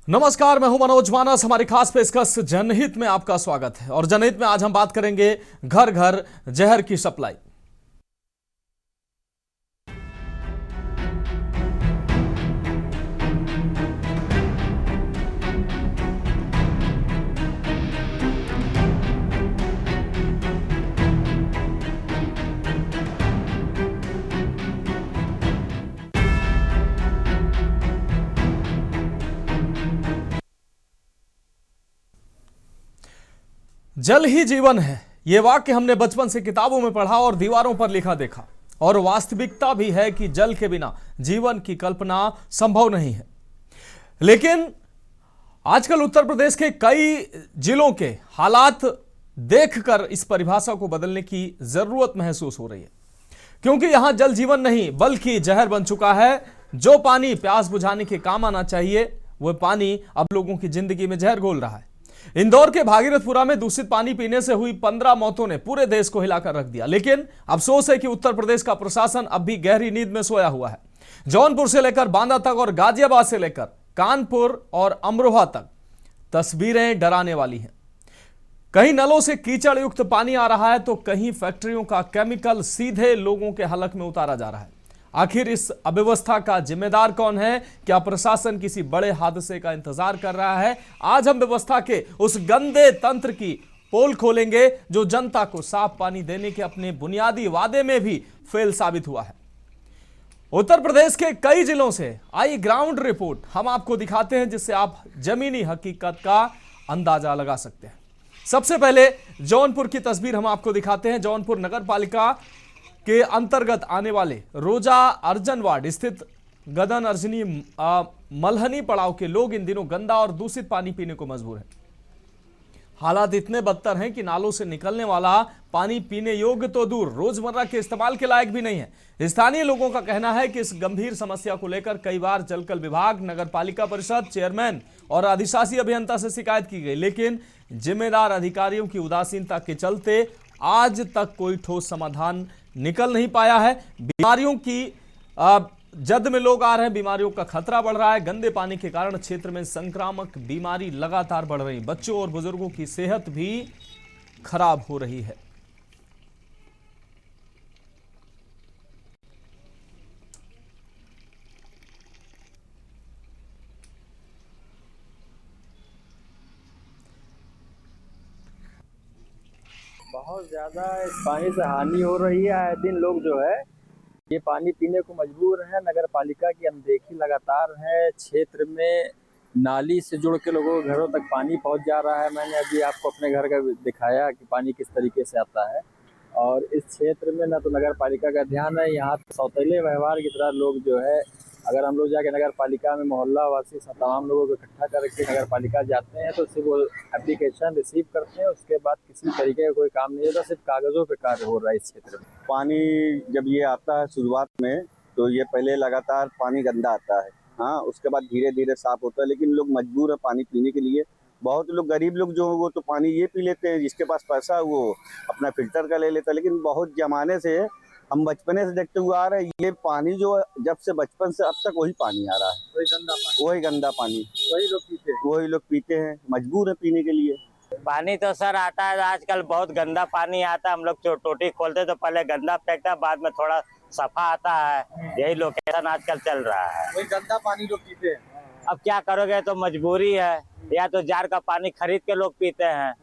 नमस्कार, मैं हूं मनोज मानस। हमारी खास पेशकश जनहित में आपका स्वागत है और जनहित में आज हम बात करेंगे घर घर जहर की सप्लाई। जल ही जीवन है, ये वाक्य हमने बचपन से किताबों में पढ़ा और दीवारों पर लिखा देखा, और वास्तविकता भी है कि जल के बिना जीवन की कल्पना संभव नहीं है। लेकिन आजकल उत्तर प्रदेश के कई जिलों के हालात देखकर इस परिभाषा को बदलने की जरूरत महसूस हो रही है, क्योंकि यहां जल जीवन नहीं बल्कि जहर बन चुका है। जो पानी प्यास बुझाने के काम आना चाहिए, वह पानी अब लोगों की जिंदगी में जहर घोल रहा है। इंदौर के भागीरथपुरा में दूषित पानी पीने से हुई 15 मौतों ने पूरे देश को हिलाकर रख दिया। लेकिन अफसोस है कि उत्तर प्रदेश का प्रशासन अब भी गहरी नींद में सोया हुआ है। जौनपुर से लेकर बांदा तक और गाजियाबाद से लेकर कानपुर और अमरोहा तक तस्वीरें डराने वाली हैं। कहीं नलों से कीचड़ युक्त पानी आ रहा है तो कहीं फैक्ट्रियों का केमिकल सीधे लोगों के हलक में उतारा जा रहा है। आखिर इस अव्यवस्था का जिम्मेदार कौन है? क्या प्रशासन किसी बड़े हादसे का इंतजार कर रहा है? आज हम व्यवस्था के उस गंदे तंत्र की पोल खोलेंगे जो जनता को साफ पानी देने के अपने बुनियादी वादे में भी फेल साबित हुआ है। उत्तर प्रदेश के कई जिलों से आई ग्राउंड रिपोर्ट हम आपको दिखाते हैं, जिससे आप जमीनी हकीकत का अंदाजा लगा सकते हैं। सबसे पहले जौनपुर की तस्वीर हम आपको दिखाते हैं। जौनपुर नगर पालिका के अंतर्गत आने वाले रोजा अर्जन वार्ड स्थित गदन अर्जनी मलहनी पड़ाव के लोग इन दिनों गंदा और दूषित पानी पीने को मजबूर हैं। हालात इतने बदतर हैं कि नालों से निकलने वाला पानी पीने योग्य तो दूर, रोजमर्रा के इस्तेमाल के लायक भी नहीं है। स्थानीय लोगों का कहना है कि इस गंभीर समस्या को लेकर कई बार जलकल विभाग, नगर पालिका परिषद, चेयरमैन और अधिशासी अभियंता से शिकायत की गई, लेकिन जिम्मेदार अधिकारियों की उदासीनता के चलते आज तक कोई ठोस समाधान निकल नहीं पाया है। बीमारियों की जद में लोग आ रहे हैं, बीमारियों का खतरा बढ़ रहा है। गंदे पानी के कारण क्षेत्र में संक्रामक बीमारी लगातार बढ़ रही, बच्चों और बुजुर्गों की सेहत भी खराब हो रही है। बहुत ज़्यादा इस पानी से हानि हो रही है। आए दिन लोग जो है ये पानी पीने को मजबूर हैं। नगर पालिका की अनदेखी लगातार है। क्षेत्र में नाली से जुड़ के लोगों के घरों तक पानी पहुंच जा रहा है। मैंने अभी आपको अपने घर का दिखाया कि पानी किस तरीके से आता है, और इस क्षेत्र में ना तो नगर पालिका का ध्यान है। यहाँ सौतेले व्यवहार की तरह लोग जो है, अगर हम लोग जाके नगर पालिका में मोहल्ला वासी तमाम लोगों को इकट्ठा करके नगर पालिका जाते हैं तो सिर्फ वो एप्लीकेशन रिसीव करते हैं, उसके बाद किसी तरीके का कोई काम नहीं होता, सिर्फ कागज़ों पे कार्य हो रहा है इस क्षेत्र में। पानी जब ये आता है शुरुआत में तो ये पहले लगातार पानी गंदा आता है, हाँ, उसके बाद धीरे धीरे साफ होता है, लेकिन लोग मजबूर है पानी पीने के लिए। बहुत लोग गरीब लोग जो वो तो पानी ये पी लेते हैं, जिसके पास पैसा है वो अपना फिल्टर का ले लेता है। लेकिन बहुत जमाने से हम बचपने से देखते हुए आ रहे हैं, ये पानी जो जब से बचपन से अब तक वही पानी आ रहा है, वही गंदा पानी वही लोग पीते हैं, मजबूर है पीने के लिए। पानी तो सर आता है, आजकल बहुत गंदा पानी आता है। हम लोग टोटी खोलते तो पहले गंदा फेंकता है, बाद में थोड़ा सफा आता है। यही लोकेशन आजकल चल रहा है। वही गंदा पानी लोग पीते हैं। अब क्या करोगे, तो मजबूरी है, या तो जार का पानी खरीद के लोग पीते हैं।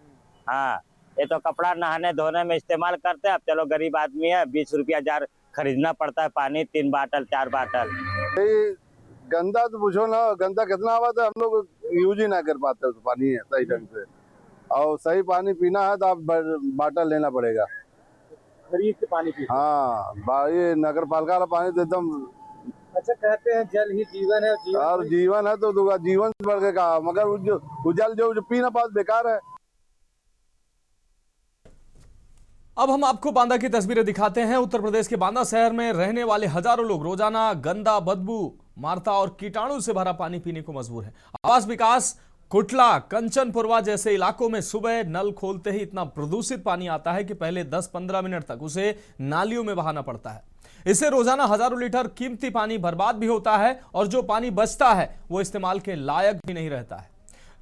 हाँ, ये तो कपड़ा नहाने धोने में इस्तेमाल करते हैं। अब चलो गरीब आदमी है, 20 रुपया जार खरीदना पड़ता है पानी, 3 बाटल 4 बाटल। गंदा तो पूछो ना, गंदा कितना आवा था, हम लोग यूज ही ना कर पाते उस पानी है सही ढंग से। और सही पानी पीना है तो आप बाटल लेना पड़ेगा, खरीद के पानी पीते। हाँ, ये नगर पालिका वाला पानी तो एकदम अच्छा, कहते हैं जल ही जीवन है, और जीवन है तो जीवन बढ़ के कहा, मगर वो जल जो पी ना पास बेकार है। अब हम आपको बांदा की तस्वीरें दिखाते हैं। उत्तर प्रदेश के बांदा शहर में रहने वाले हजारों लोग रोजाना गंदा, बदबू मारता और कीटाणु से भरा पानी पीने को मजबूर हैं। आवास विकास, कुटला, कंचनपुरवा जैसे इलाकों में सुबह नल खोलते ही इतना प्रदूषित पानी आता है कि पहले 10-15 मिनट तक उसे नालियों में बहाना पड़ता है। इससे रोजाना हजारों लीटर कीमती पानी बर्बाद भी होता है और जो पानी बचता है वो इस्तेमाल के लायक भी नहीं रहता है।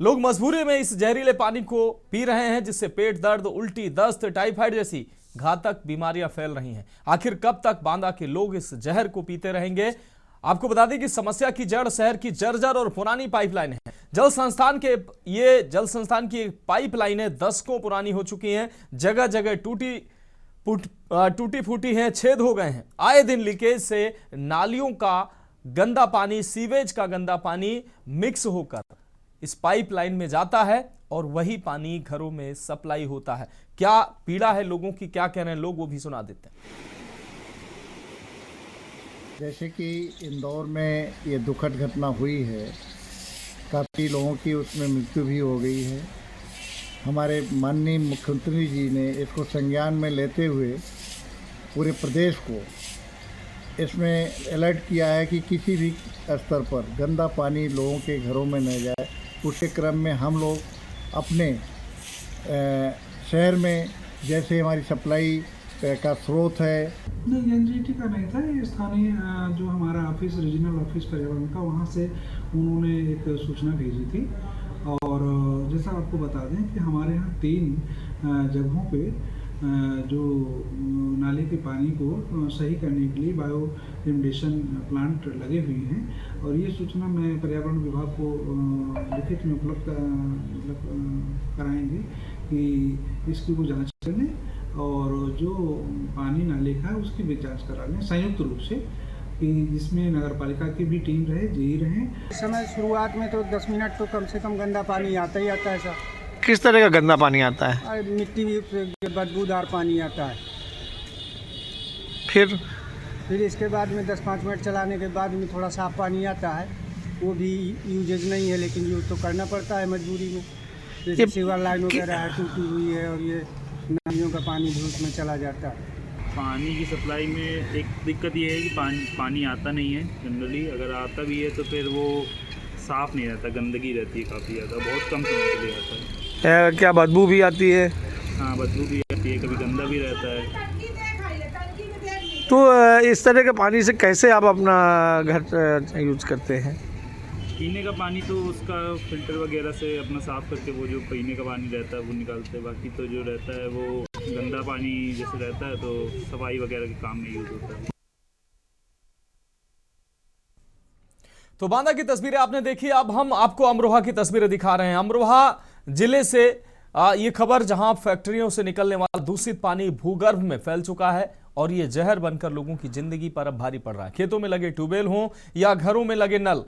लोग मजबूरी में इस जहरीले पानी को पी रहे हैं, जिससे पेट दर्द, उल्टी, दस्त, टाइफाइड जैसी घातक बीमारियां फैल रही हैं। आखिर कब तक बांदा के लोग इस जहर को पीते रहेंगे? आपको बता दें कि समस्या की जड़ शहर की जर्जर और पुरानी पाइपलाइन है। जल संस्थान की पाइपलाइनें दशकों पुरानी हो चुकी हैं, जगह जगह टूटी फूटी हैं, छेद हो गए हैं। आए दिन लीकेज से नालियों का गंदा पानी, सीवेज का गंदा पानी मिक्स होकर इस पाइपलाइन में जाता है और वही पानी घरों में सप्लाई होता है। क्या पीड़ा है लोगों की, क्या कह रहे हैं लोग, वो भी सुना देते हैं। जैसे कि इंदौर में ये दुखद घटना हुई है, काफ़ी लोगों की उसमें मृत्यु भी हो गई है। हमारे माननीय मुख्यमंत्री जी ने इसको संज्ञान में लेते हुए पूरे प्रदेश को इसमें अलर्ट किया है कि किसी भी स्तर पर गंदा पानी लोगों के घरों में न जाए। उसके क्रम में हम लोग अपने शहर में जैसे हमारी सप्लाई का स्रोत है, नहीं एनजीटी का नहीं था, ये स्थानीय जो हमारा ऑफिस, रीजनल ऑफिस पर्यावरण का, वहाँ से उन्होंने एक सूचना भेजी थी। और जैसा आपको बता दें कि हमारे यहाँ 3 जगहों पे जो नाले के पानी को सही करने के लिए बायो रिमेडिएशन प्लांट लगे हुए हैं। और ये सूचना मैं पर्यावरण विभाग को लिखित में उपलब्ध कराएंगे कि इसकी वो जांच कर लें और जो पानी नाले का है उसकी भी जांच करा लें संयुक्त रूप से, कि जिसमें नगर पालिका की भी टीम रहे, जेई रहे। इस समय शुरुआत में तो 10 मिनट तो कम से कम गंदा पानी आता ही आता है सर। किस तरह का गंदा पानी आता है? और मिट्टी बदबूदार पानी आता है। फिर इसके बाद में 10-5 मिनट चलाने के बाद में थोड़ा साफ पानी आता है, वो भी यूजेज नहीं है, लेकिन यूज तो करना पड़ता है मजबूरी में। जैसे सीवर लाइन वगैरह है टूटी हुई है और ये नालियों का पानी भी उसमें चला जाता है। पानी की सप्लाई में एक दिक्कत ये है कि पानी आता नहीं है जनरली, अगर आता भी है तो फिर वो साफ़ नहीं रहता, गंदगी रहती है काफ़ी ज़्यादा, बहुत कम समय के लिए आता है। क्या बदबू भी आती है? हाँ, बदबू भी आती है, कभी गंदा भी रहता है। तो इस तरह के पानी से कैसे आप अपना घर यूज करते हैं? पीने का पानी तो उसका फिल्टर वगैरह से अपना साफ़ करके वो जो पीने का पानी रहता है वो निकालते हैं। बाकी तो जो रहता है वो गंदा पानी जैसे रहता है तो सफाई वगैरह के काम में यूज़ होता है। तो बांदा की तस्वीरें आपने देखी, अब हम आपको अमरोहा की तस्वीरें दिखा रहे हैं। अमरोहा जिले से ये खबर, जहां फैक्ट्रियों से निकलने वाला दूषित पानी भूगर्भ में फैल चुका है और ये जहर बनकर लोगों की जिंदगी पर अब भारी पड़ रहा है। खेतों में लगे ट्यूबवेल हों या घरों में लगे नल,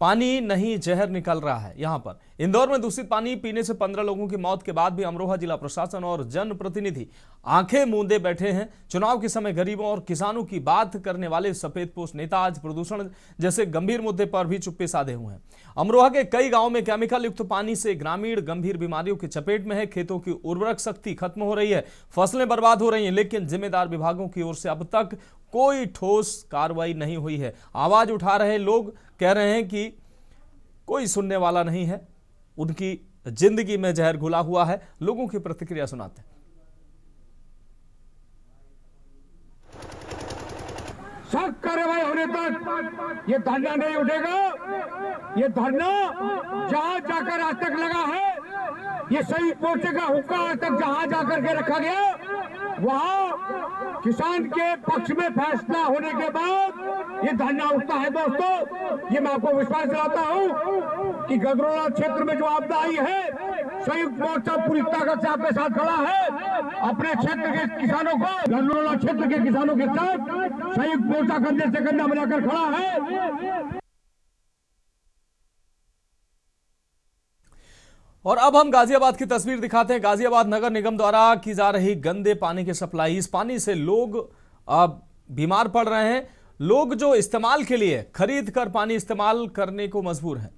पानी नहीं जहर निकल रहा है। यहां पर इंदौर में दूषित पानी पीने से 15 लोगों की मौत के बाद भी अमरोहा जिला प्रशासन और जनप्रतिनिधि आंखें मूंदे बैठे हैं। चुनाव के समय गरीबों और किसानों की बात करने वाले सफेदपोश नेता आज प्रदूषण जैसे गंभीर मुद्दे पर भी चुप्पी साधे हुए हैं। अमरोहा के कई गांवों में केमिकल युक्त पानी से ग्रामीण गंभीर बीमारियों की चपेट में है। खेतों की उर्वरक शक्ति खत्म हो रही है, फसलें बर्बाद हो रही हैं, लेकिन जिम्मेदार विभागों की ओर से अब तक कोई ठोस कार्रवाई नहीं हुई है। आवाज उठा रहे लोग कह रहे हैं कि कोई सुनने वाला नहीं है, उनकी जिंदगी में जहर घुला हुआ है। लोगों की प्रतिक्रिया सुनाते हैं। सख्त कार्रवाई होने तक ये धरना नहीं उठेगा। ये धरना जहां जाकर आज तक लगा है, ये संयुक्त मोर्चे का हुक्का आज तक जहां जाकर के रखा गया, वहां किसान के पक्ष में फैसला होने के बाद ये धरना उठता है। दोस्तों, ये मैं आपको विश्वास दिलाता हूं कि गदरोला क्षेत्र में जो आपदा आई है, संयुक्त मोर्चा पूरी ताकत से आपके साथ खड़ा है। अपने क्षेत्र के किसानों को, गदरोला क्षेत्र के किसानों के साथ संयुक्त मोर्चा कंधे से कंधा मिलाकर खड़ा है। और अब हम गाजियाबाद की तस्वीर दिखाते हैं। गाजियाबाद नगर निगम द्वारा की जा रही गंदे पानी की सप्लाई, इस पानी से लोग बीमार पड़ रहे हैं। लोग जो इस्तेमाल के लिए खरीद कर पानी इस्तेमाल करने को मजबूर हैं।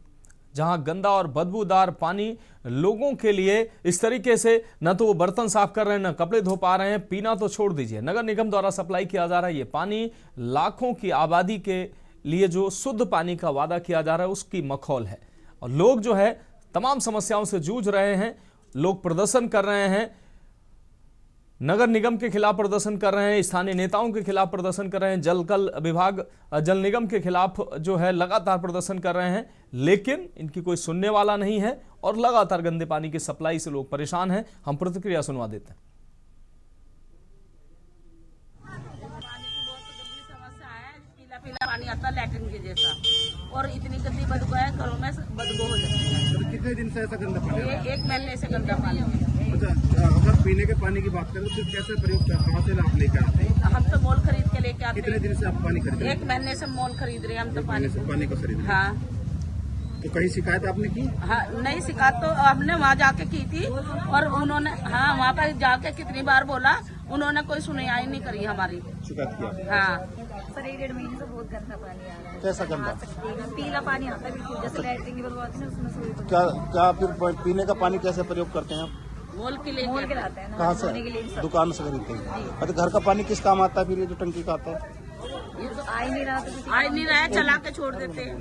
जहां गंदा और बदबूदार पानी लोगों के लिए इस तरीके से न तो वो बर्तन साफ कर रहे हैं, न कपड़े धो पा रहे हैं, पीना तो छोड़ दीजिए। नगर निगम द्वारा सप्लाई किया जा रहा है ये पानी लाखों की आबादी के लिए जो शुद्ध पानी का वादा किया जा रहा है उसकी मखौल है। और लोग जो है तमाम समस्याओं से जूझ रहे हैं, लोग प्रदर्शन कर रहे हैं। नगर निगम के खिलाफ प्रदर्शन कर रहे हैं, स्थानीय नेताओं के खिलाफ प्रदर्शन कर रहे हैं, जल निगम के खिलाफ जो है लगातार प्रदर्शन कर रहे हैं, लेकिन इनकी कोई सुनने वाला नहीं है और लगातार गंदे पानी की सप्लाई से लोग परेशान हैं। हम प्रतिक्रिया सुनवा देते हैं। पीला पानी आता लैट्रिन के जैसा और इतनी गंदी बदबू है, घरों में बदबू हो जाती है। कितने दिन से ऐसा गंदा पानी? एक महीने से गंदा पानी। अच्छा, अगर पीने के पानी की बात करें तो कैसे प्रयोग कहाँ से आप लेकर आते हैं? हम तो मोल खरीद के लेके आते हैं। कितने दिन से आप पानी खरीद रहे हैं? 1 महीने से मोल खरीद रहे हैं हम तो पानी को खरीद रहे हैं। हाँ। तो कहीं शिकायत आपने की? हाँ, नहीं शिकायत तो हमने वहाँ जाके की थी और उन्होंने वहाँ पर जाके कितनी बार बोला, उन्होंने कोई सुनवाई नहीं करी हमारी। शिकायत किया? हाँ। सर 1-1.5 महीने से बहुत गंदा पानी आ रहा है। कैसा गंदा? पीला पानी आता है बिल्कुल, जैसे लैट्रिन की बदबू आती है उसमें से। क्या फिर पीने का पानी कैसे प्रयोग करते हैं आप? मोल के लिए लाते हैं। कहाँ से? दुकान से खरीदते हैं। अच्छा, घर का पानी किस काम आता है फिर, ये जो टंकी का आता है? ये तो आ ही नहीं रहा है, चला के छोड़ देते हैं।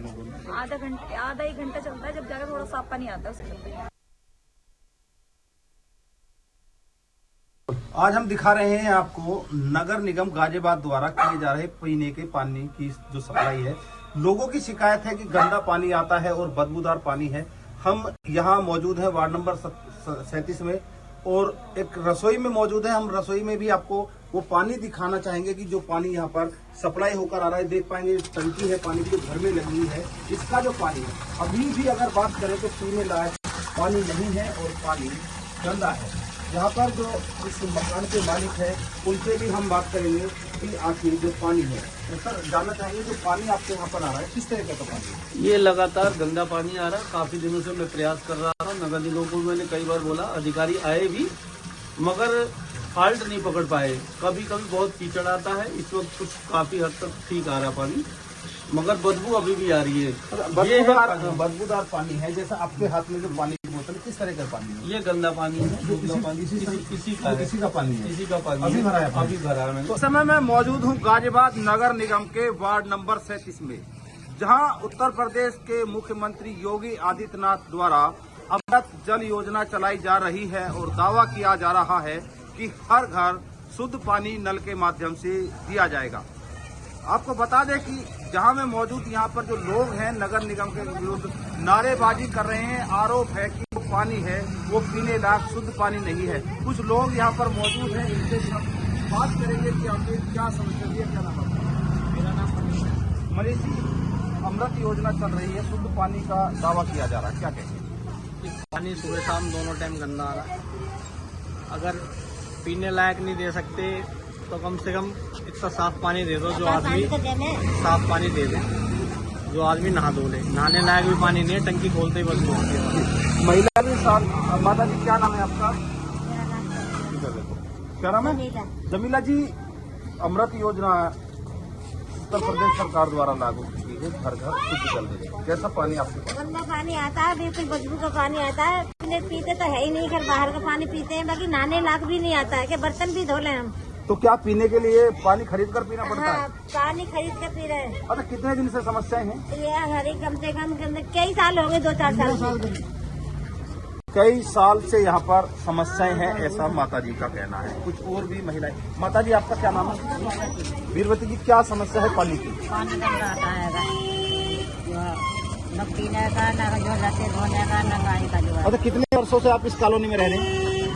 आधा 1 घंटा चलता है, जब जाकर थोड़ा साफ पानी आता है उससे। आज हम दिखा रहे हैं आपको नगर निगम गाजियाबाद द्वारा किए जा रहे पीने के पानी की जो सप्लाई है। लोगों की शिकायत है कि गंदा पानी आता है और बदबूदार पानी है। हम यहाँ मौजूद है वार्ड नंबर 37 में और एक रसोई में मौजूद है। हम रसोई में भी आपको वो पानी दिखाना चाहेंगे कि जो पानी यहाँ पर सप्लाई होकर आ रहा है। देख पाएंगे टंकी है पानी की, घर में लगी हुई है। इसका जो पानी है अभी भी अगर बात करें तो पीने लायक पानी नहीं है और पानी गंदा है। यहाँ पर जो इस मकान के मालिक है उनसे भी हम बात करेंगे कि आखिर जो पानी है, तो सर जानना चाहिए जो पानी आपके यहाँ पर आ रहा है किस तरह का पानी? ये लगातार गंदा पानी आ रहा है। काफी दिनों से मैं प्रयास कर रहा हूँ, नगर निगम को मैंने कई बार बोला, अधिकारी आए भी मगर फाल्ट नहीं पकड़ पाए। कभी कभी बहुत कीचड़ आता है, इस वक्त कुछ काफी हद तक ठीक आ रहा पानी, मगर बदबू अभी भी आ रही है। बदबूदार पानी है। जैसा आपके हाथ में जो पानी की बोतल, किस तरह का पानी है? ये गंदा पानी है। किसी का पानी है? किसी का पानी अभी भरा है? अभी भरा है। तो समय मैं मौजूद हूँ गाजियाबाद नगर निगम के वार्ड नंबर 37 में, जहाँ उत्तर प्रदेश के मुख्यमंत्री योगी आदित्यनाथ द्वारा अमृत जल योजना चलाई जा रही है और दावा किया जा रहा है कि हर घर शुद्ध पानी नल के माध्यम से दिया जाएगा। आपको बता दें कि जहां मैं मौजूद यहाँ पर जो लोग हैं नगर निगम के विरुद्ध नारेबाजी कर रहे हैं। आरोप है कि वो पानी है वो पीने लायक शुद्ध पानी नहीं है। कुछ लोग यहाँ पर मौजूद हैं, इनसे बात करेंगे कि आपकी क्या समस्या है। क्या नाम है? मेरा नाम मनीष जी। अमृत योजना चल रही है, शुद्ध पानी का दावा किया जा रहा है, क्या कहेंगे? पानी सुबह शाम दोनों टाइम गंदा आ रहा है। अगर पीने लायक नहीं दे सकते तो कम से कम इतना साफ पानी दे दो जो आदमी साफ पानी दे दे, जो आदमी नहा धो ले। नहाने लायक भी पानी नहीं है, टंकी खोलते ही बदबू आती है। महिला भी साथ। माता जी क्या नाम है आपका? क्या नाम है? जमीला जी। अमृत योजना उत्तर प्रदेश सरकार द्वारा लागू की है, घर घर शुद्ध जल दे। कैसा पानी आपके पास? गंदा पानी आता है, बिल्कुल बदबू का पानी आता है। पीते तो है ही नहीं, घर बाहर का पानी पीते हैं। बाकी नहाने लायक भी नहीं आता है कि बर्तन भी धो लें हम। तो क्या पीने के लिए पानी खरीद कर पीना पड़ता है? पानी खरीद कर पी रहे हैं। अच्छा, कितने दिन से समस्याएं हैं? ये हमारी कम से कम कई साल हो गए, 2-4 साल। कई साल से यहाँ पर समस्याएं हैं, ऐसा माता जी का कहना है। कुछ और भी महिलाएं। माता जी आपका क्या नाम है? वीरवती जी, क्या समस्या है पानी की? पानी गंदा आता है, न पीने का, न जो लते धोने का, न गाड़ी का जो है। अच्छा, कितने वर्षों से आप इस कॉलोनी में रह रहे हैं?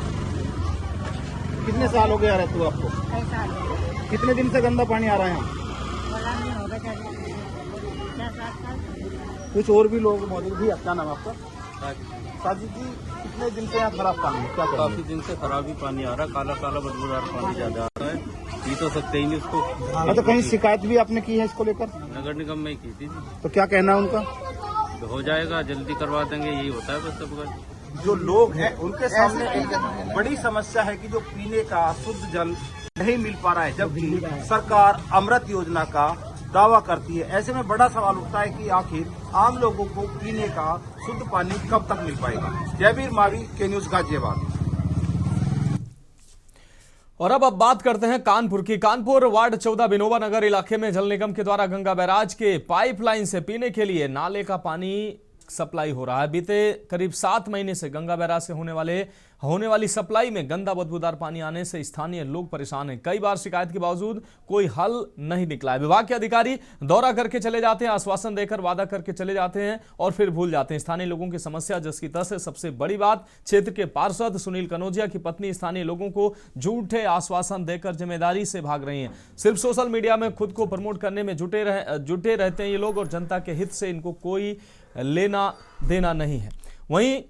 कितने साल हो गया रहते हो आपको? कई साल। कितने दिन से गंदा पानी आ रहा है यहाँ? हो गए 6-7 साल। कुछ और भी लोग मौजूद भी। क्या नाम है आपका? साजिद जी, कितने दिन से यहाँ खराब पानी है? क्या काफी दिन से खराब ही पानी आ रहा है, काला काला बदबूदार पानी ज्यादा आ रहा है, पी तो सकते ही नहीं उसको। अच्छा, कहीं शिकायत भी आपने की है इसको लेकर? नगर निगम में की थी। तो क्या कहना है उनका? हो जाएगा, जल्दी करवा देंगे, यही होता है बस सबका। जो लोग हैं उनके सामने एक बड़ी समस्या है कि जो पीने का शुद्ध जल नहीं मिल पा रहा है, जबकि सरकार अमृत योजना का दावा करती है। ऐसे में बड़ा सवाल उठता है कि आखिर आम लोगों को पीने का शुद्ध पानी कब तक मिल पाएगा। जयवीर मावी, के न्यूज गाजियाबाद। और अब बात करते हैं कानपुर की। कानपुर वार्ड 14 विनोबा नगर इलाके में जल निगम के द्वारा गंगा बैराज के पाइपलाइन से पीने के लिए नाले का पानी सप्लाई हो रहा है। बीते करीब 7 महीने से गंगा बैराज से होने वाली सप्लाई में गंदा बदबूदार पानी आने से स्थानीय लोग परेशान हैं। कई बार शिकायत के बावजूद कोई हल नहीं निकला है। विभाग के अधिकारी दौरा करके चले जाते हैं, आश्वासन देकर वादा करके चले जाते हैं और फिर भूल जाते हैं। स्थानीय लोगों की समस्या जस की तस है। सबसे बड़ी बात, क्षेत्र के पार्षद सुनील कनौजिया की पत्नी स्थानीय लोगों को झूठे आश्वासन देकर जिम्मेदारी से भाग रही हैं। सिर्फ सोशल मीडिया में खुद को प्रमोट करने में जुटे रहते हैं ये लोग और जनता के हित से इनको कोई लेना देना नहीं है। वहीं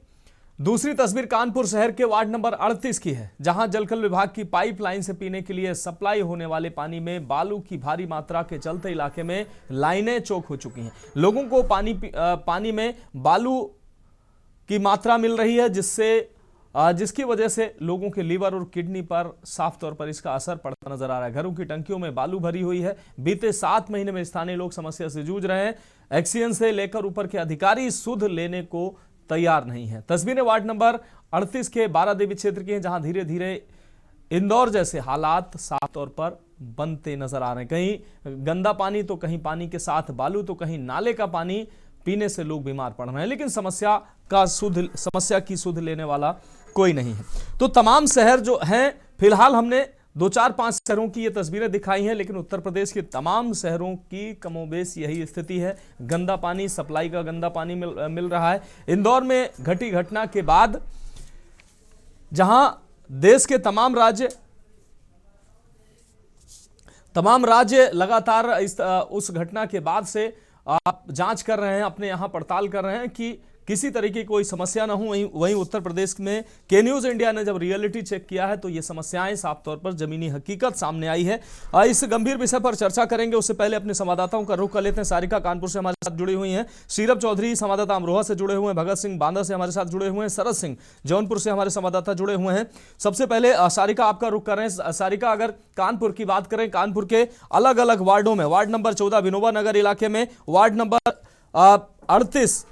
दूसरी तस्वीर कानपुर शहर के वार्ड नंबर 38 की है, जहां जलकल विभाग की पाइपलाइन से पीने के लिए सप्लाई होने वाले पानी में बालू की भारी मात्रा के चलते इलाके में लाइनें चौक हो चुकी हैं। लोगों को पानी में बालू की मात्रा मिल रही है, जिसकी वजह से लोगों के लीवर और किडनी पर साफ तौर पर इसका असर पड़ता नजर आ रहा है। घरों की टंकियों में बालू भरी हुई है। बीते 7 महीने में स्थानीय लोग समस्या से जूझ रहे हैं। एक्सीएन से लेकर ऊपर के अधिकारी सुध लेने को तैयार नहीं है। तस्वीरें वार्ड नंबर 38 के बारादेवी क्षेत्र की हैं, जहां धीरे धीरे इंदौर जैसे हालात साफ तौर पर बनते नजर आ रहे हैं। कहीं गंदा पानी तो कहीं पानी के साथ बालू तो कहीं नाले का पानी पीने से लोग बीमार पड़ रहे हैं, लेकिन समस्या की सुध लेने वाला कोई नहीं है। तो तमाम शहर जो हैं, फिलहाल हमने 2-4-5 शहरों की ये तस्वीरें दिखाई हैं, लेकिन उत्तर प्रदेश के तमाम शहरों की कमोबेश यही स्थिति है। गंदा पानी, सप्लाई का गंदा पानी मिल रहा है। इंदौर में घटी घटना के बाद जहां देश के तमाम राज्य लगातार उस घटना के बाद से जांच कर रहे हैं, अपने यहां पड़ताल कर रहे हैं कि किसी तरीके की कोई समस्या ना हो। वहीं उत्तर प्रदेश में के न्यूज इंडिया ने जब रियलिटी चेक किया है तो ये समस्याएं साफ तौर पर जमीनी हकीकत सामने आई है। इस गंभीर विषय पर चर्चा करेंगे, उससे पहले अपने संवाददाताओं का रुख कर लेते हैं। सारिका कानपुर से हमारे साथ जुड़ी हुई हैं, श्रीरभ चौधरी संवाददाता अमरोहा से जुड़े हुए हैं, भगत सिंह बांदा से हमारे साथ जुड़े हुए हैं, शरद सिंह जौनपुर से हमारे संवाददाता जुड़े हुए हैं। सबसे पहले सारिका, आपका रुख कर रहे हैं। सारिका, अगर कानपुर की बात करें, कानपुर के अलग अलग वार्डों में, वार्ड नंबर 14 विनोबा नगर इलाके में, वार्ड नंबर 38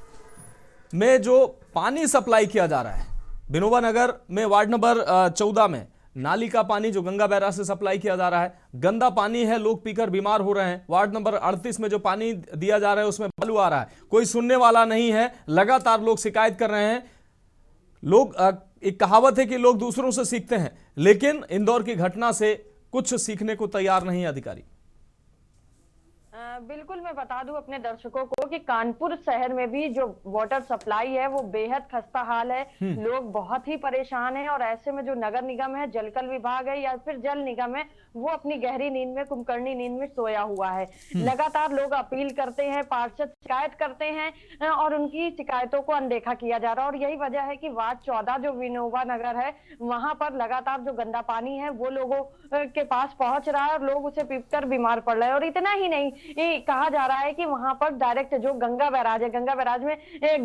में जो पानी सप्लाई किया जा रहा है, विनोबा नगर में वार्ड नंबर 14 में नाली का पानी जो गंगा बैराज से सप्लाई किया जा रहा है, गंदा पानी है, लोग पीकर बीमार हो रहे हैं। वार्ड नंबर 38 में जो पानी दिया जा रहा है उसमें बालू आ रहा है, कोई सुनने वाला नहीं है। लगातार लोग शिकायत कर रहे हैं। एक कहावत है कि लोग दूसरों से सीखते हैं, लेकिन इंदौर की घटना से कुछ सीखने को तैयार नहीं है अधिकारी। बिल्कुल, मैं बता दूं अपने दर्शकों को कि कानपुर शहर में भी जो वाटर सप्लाई है वो बेहद खस्ता हाल है। लोग बहुत ही परेशान हैं और ऐसे में जो नगर निगम है, जलकल विभाग है या फिर जल निगम है, वो अपनी गहरी नींद में, कुंभकर्णी नींद में सोया हुआ है। लगातार लोग अपील करते हैं, पार्षद शिकायत करते हैं और उनकी शिकायतों को अनदेखा किया जा रहा है। और यही वजह है कि वार्ड 14 जो विनोबा नगर है, वहां पर लगातार जो गंदा पानी है वो लोगों के पास पहुंच रहा है और लोग उसे पीकर बीमार पड़ रहे हैं। और इतना ही नहीं, कहा जा रहा है कि वहां पर डायरेक्ट जो गंगा बैराज है, गंगा बैराज में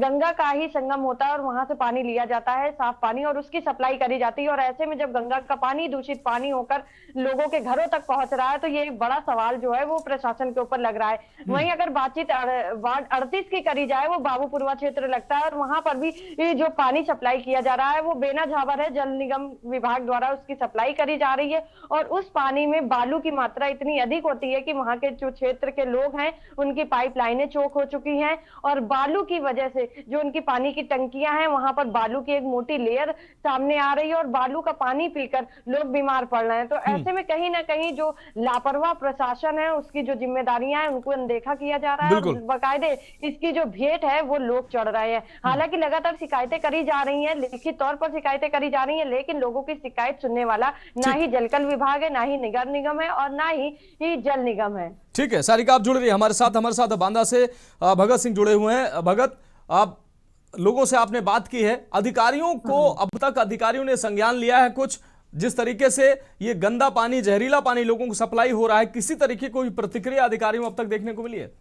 गंगा का ही संगम होता है और वहां से पानी लिया जाता है, साफ पानी, और उसकी सप्लाई करी जाती है। और ऐसे में जब गंगा का पानी दूषित पानी होकर लोगों के घरों तक पहुंच रहा है तो ये एक बड़ा सवाल जो है वो प्रशासन के ऊपर लग रहा है। वहीं अगर बातचीत वार्ड 38 की करी जाए, वो बाबूपुरवा क्षेत्र लगता है और वहां पर भी जो पानी सप्लाई किया जा रहा है वो बेना झावर है, जल निगम विभाग द्वारा उसकी सप्लाई करी जा रही है। और उस पानी में बालू की मात्रा इतनी अधिक होती है कि वहां के जो क्षेत्र के लोग हैं उनकी पाइपलाइनें चौक हो चुकी हैं और बालू की वजह से जो उनकी पानी की टंकियां हैं वहां पर बालू की एक मोटी लेयर सामने आ रही है और बालू का पानी पीकर लोग बीमार पड़ रहे हैं। तो ऐसे में कहीं ना कहीं जो लापरवाह प्रशासन है उसकी जो जिम्मेदारियां हैं उनको अनदेखा किया जा रहा है। बाकायदे इसकी जो भेंट है वो लोग चढ़ रहे हैं। हालांकि लगातार शिकायतें करी जा रही हैं, लिखित तौर पर शिकायतें करी जा रही हैं, लेकिन लोगों की शिकायत सुनने वाला ना ही जलकल विभाग है, ना ही नगर निगम है और ना ही जल निगम है। ठीक है सारिका, आप जुड़ रही है हमारे साथ बांदा से भगत सिंह जुड़े हुए हैं। भगत, आप लोगों से आपने बात की है, अधिकारियों को अब तक अधिकारियों ने संज्ञान लिया है कुछ? जिस तरीके से ये गंदा पानी, जहरीला पानी लोगों को सप्लाई हो रहा है, किसी तरीके कोई प्रतिक्रिया अधिकारियों अब तक देखने को मिली है?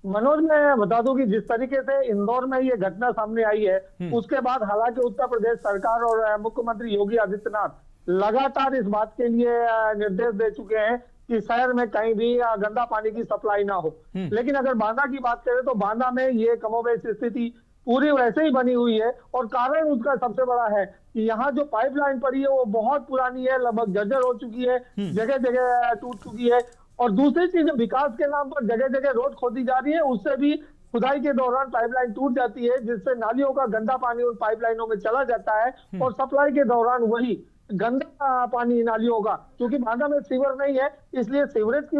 मनोज, मैं बता दूं कि जिस तरीके से इंदौर में ये घटना सामने आई है उसके बाद हालांकि उत्तर प्रदेश सरकार और मुख्यमंत्री योगी आदित्यनाथ लगातार इस बात के लिए निर्देश दे चुके हैं कि शहर में कहीं भी गंदा पानी की सप्लाई ना हो। लेकिन अगर बांदा की बात करें तो बांदा में ये कमोबेश स्थिति पूरी वैसे ही बनी हुई है और कारण उसका सबसे बड़ा है कि यहाँ जो पाइपलाइन पड़ी है वो बहुत पुरानी है, लगभग जर्जर हो चुकी है, जगह जगह टूट चुकी है। और दूसरी चीज, विकास के नाम पर जगह जगह रोड खोदी जा रही है, उससे भी खुदाई के दौरान पाइपलाइन टूट जाती है, जिससे नालियों का गंदा पानी उन पाइपलाइनों में चला जाता है और सप्लाई के दौरान वही गंदा पानी नालियों का, क्योंकि बांदा में सीवर नहीं है इसलिए सीवरेज की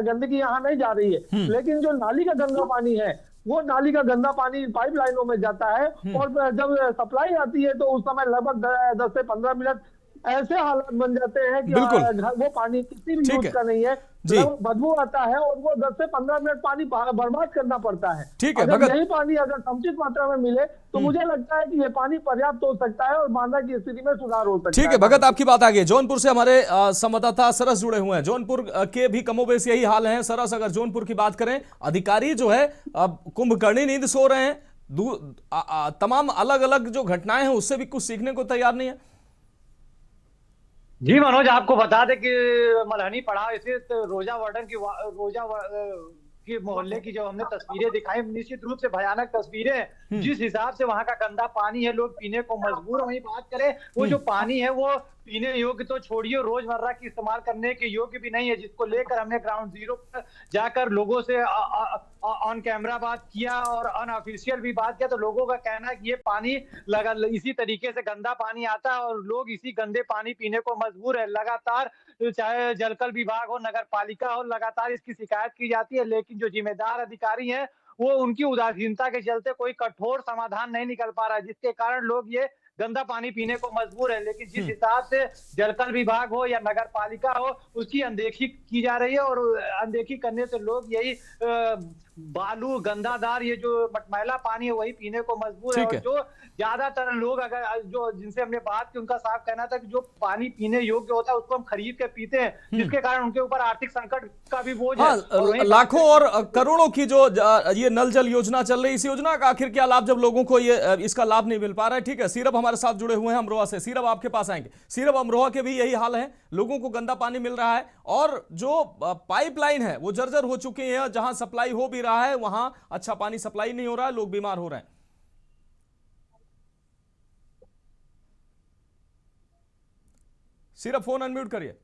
गंदगी यहाँ नहीं जा रही है, लेकिन जो नाली का गंदा पानी है वो नाली का गंदा पानी पाइपलाइनों में जाता है और जब सप्लाई आती है तो उस समय लगभग 10 से 15 मिनट ऐसे हालात बन जाते हैं कि वो पानी किसी भी यूज का नहीं है, बदबू आता है और वो 10 से 15 मिनट पानी बर्बाद करना पड़ता है। ठीक है, अगर यही पानी अगर समुचित मात्रा में मिले तो मुझे लगता है कि ये पानी पर्याप्त हो सकता है और बांदा की स्थिति में सुधार हो सकता है। ठीक है भगत, आपकी बात आ गई। जौनपुर से हमारे संवाददाता सरस जुड़े हुए हैं। जौनपुर के भी कमोबेश यही हाल है। सरस, अगर जौनपुर की बात करें, अधिकारी जो है कुंभकर्णी नींद सो रहे हैं, तमाम अलग अलग जो घटनाएं हैं उससे भी कुछ सीखने को तैयार नहीं है। जी मनोज, आपको बता दें कि मलहनी पड़ाव स्थित रोजा वार्डन की मोहल्ले की जो हमने तस्वीरें दिखाई, निश्चित रूप से भयानक तस्वीरें। जिस हिसाब से वहां का गंदा पानी है, लोग पीने को मजबूर। वहीं बात करें, वो जो पानी है वो पीने योग्य तो छोड़िए, रोजमर्रा की इस्तेमाल करने के योग्य भी नहीं है, जिसको लेकर हमने ग्राउंड जीरो पर जाकर लोगों से ऑन कैमरा बात किया और अनऑफिशियल भी बात किया। तो लोगों का कहना है कि ये पानी इसी तरीके से गंदा पानी आता है और लोग इसी गंदे पानी पीने को मजबूर है। लगातार चाहे जलकल विभाग हो, नगर पालिका हो, लगातार इसकी शिकायत की जाती है, लेकिन जो जिम्मेदार अधिकारी हैं वो उनकी उदासीनता के चलते कोई कठोर समाधान नहीं निकल पा रहा है, जिसके कारण लोग ये गंदा पानी पीने को मजबूर है। लेकिन जिस हिसाब से जलकल विभाग हो या नगर पालिका हो, उसकी अनदेखी की जा रही है और अनदेखी करने से लोग यही बालू गंदादार ये जो मटमैला पानी है वही पीने को मजबूर है। और जो ज्यादातर लोग अगर जो जिनसे हमने बात की, उनका साफ कहना था कि जो पानी पीने योग्य होता है उसको हम खरीद के पीते हैं, जिसके कारण उनके ऊपर आर्थिक संकट का भी बोझ है। लाखों और करोड़ों की जो ये नल जल योजना चल रही है, इस योजना का आखिर क्या लाभ, जब लोगों को ये इसका लाभ नहीं मिल पा रहा है। ठीक है, सीरब हमारे साथ जुड़े हुए हैं अमरोहा से। सीरब, आपके पास आएंगे। सीरब, अमरोहा के भी यही हाल है, लोगों को गंदा पानी मिल रहा है और जो पाइपलाइन है वो जर्जर हो चुकी है। जहां सप्लाई हो भी रहा है वहां अच्छा पानी सप्लाई नहीं हो रहा है, लोग बीमार हो रहे हैं। सिर्फ फोन अनम्यूट करिए।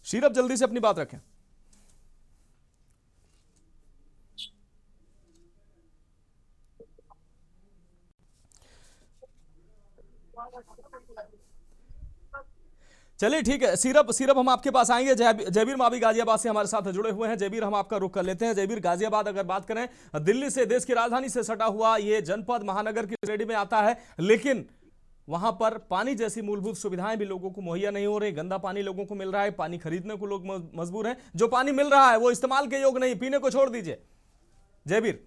शीरब, जल्दी से अपनी बात रखें। चलिए ठीक है सीरब हम आपके पास आएंगे। जयबीर मावी गाजियाबाद से हमारे साथ जुड़े हुए हैं। जयबीर, हम आपका रुख कर लेते हैं। जयबीर, गाजियाबाद अगर बात करें, दिल्ली से, देश की राजधानी से सटा हुआ ये जनपद महानगर की श्रेणी में आता है, लेकिन वहां पर पानी जैसी मूलभूत सुविधाएं भी लोगों को मुहैया नहीं हो रही। गंदा पानी लोगों को मिल रहा है, पानी खरीदने को लोग मजबूर हैं। जो पानी मिल रहा है वो इस्तेमाल के योग्य नहीं, पीने को छोड़ दीजिए। जयबीर,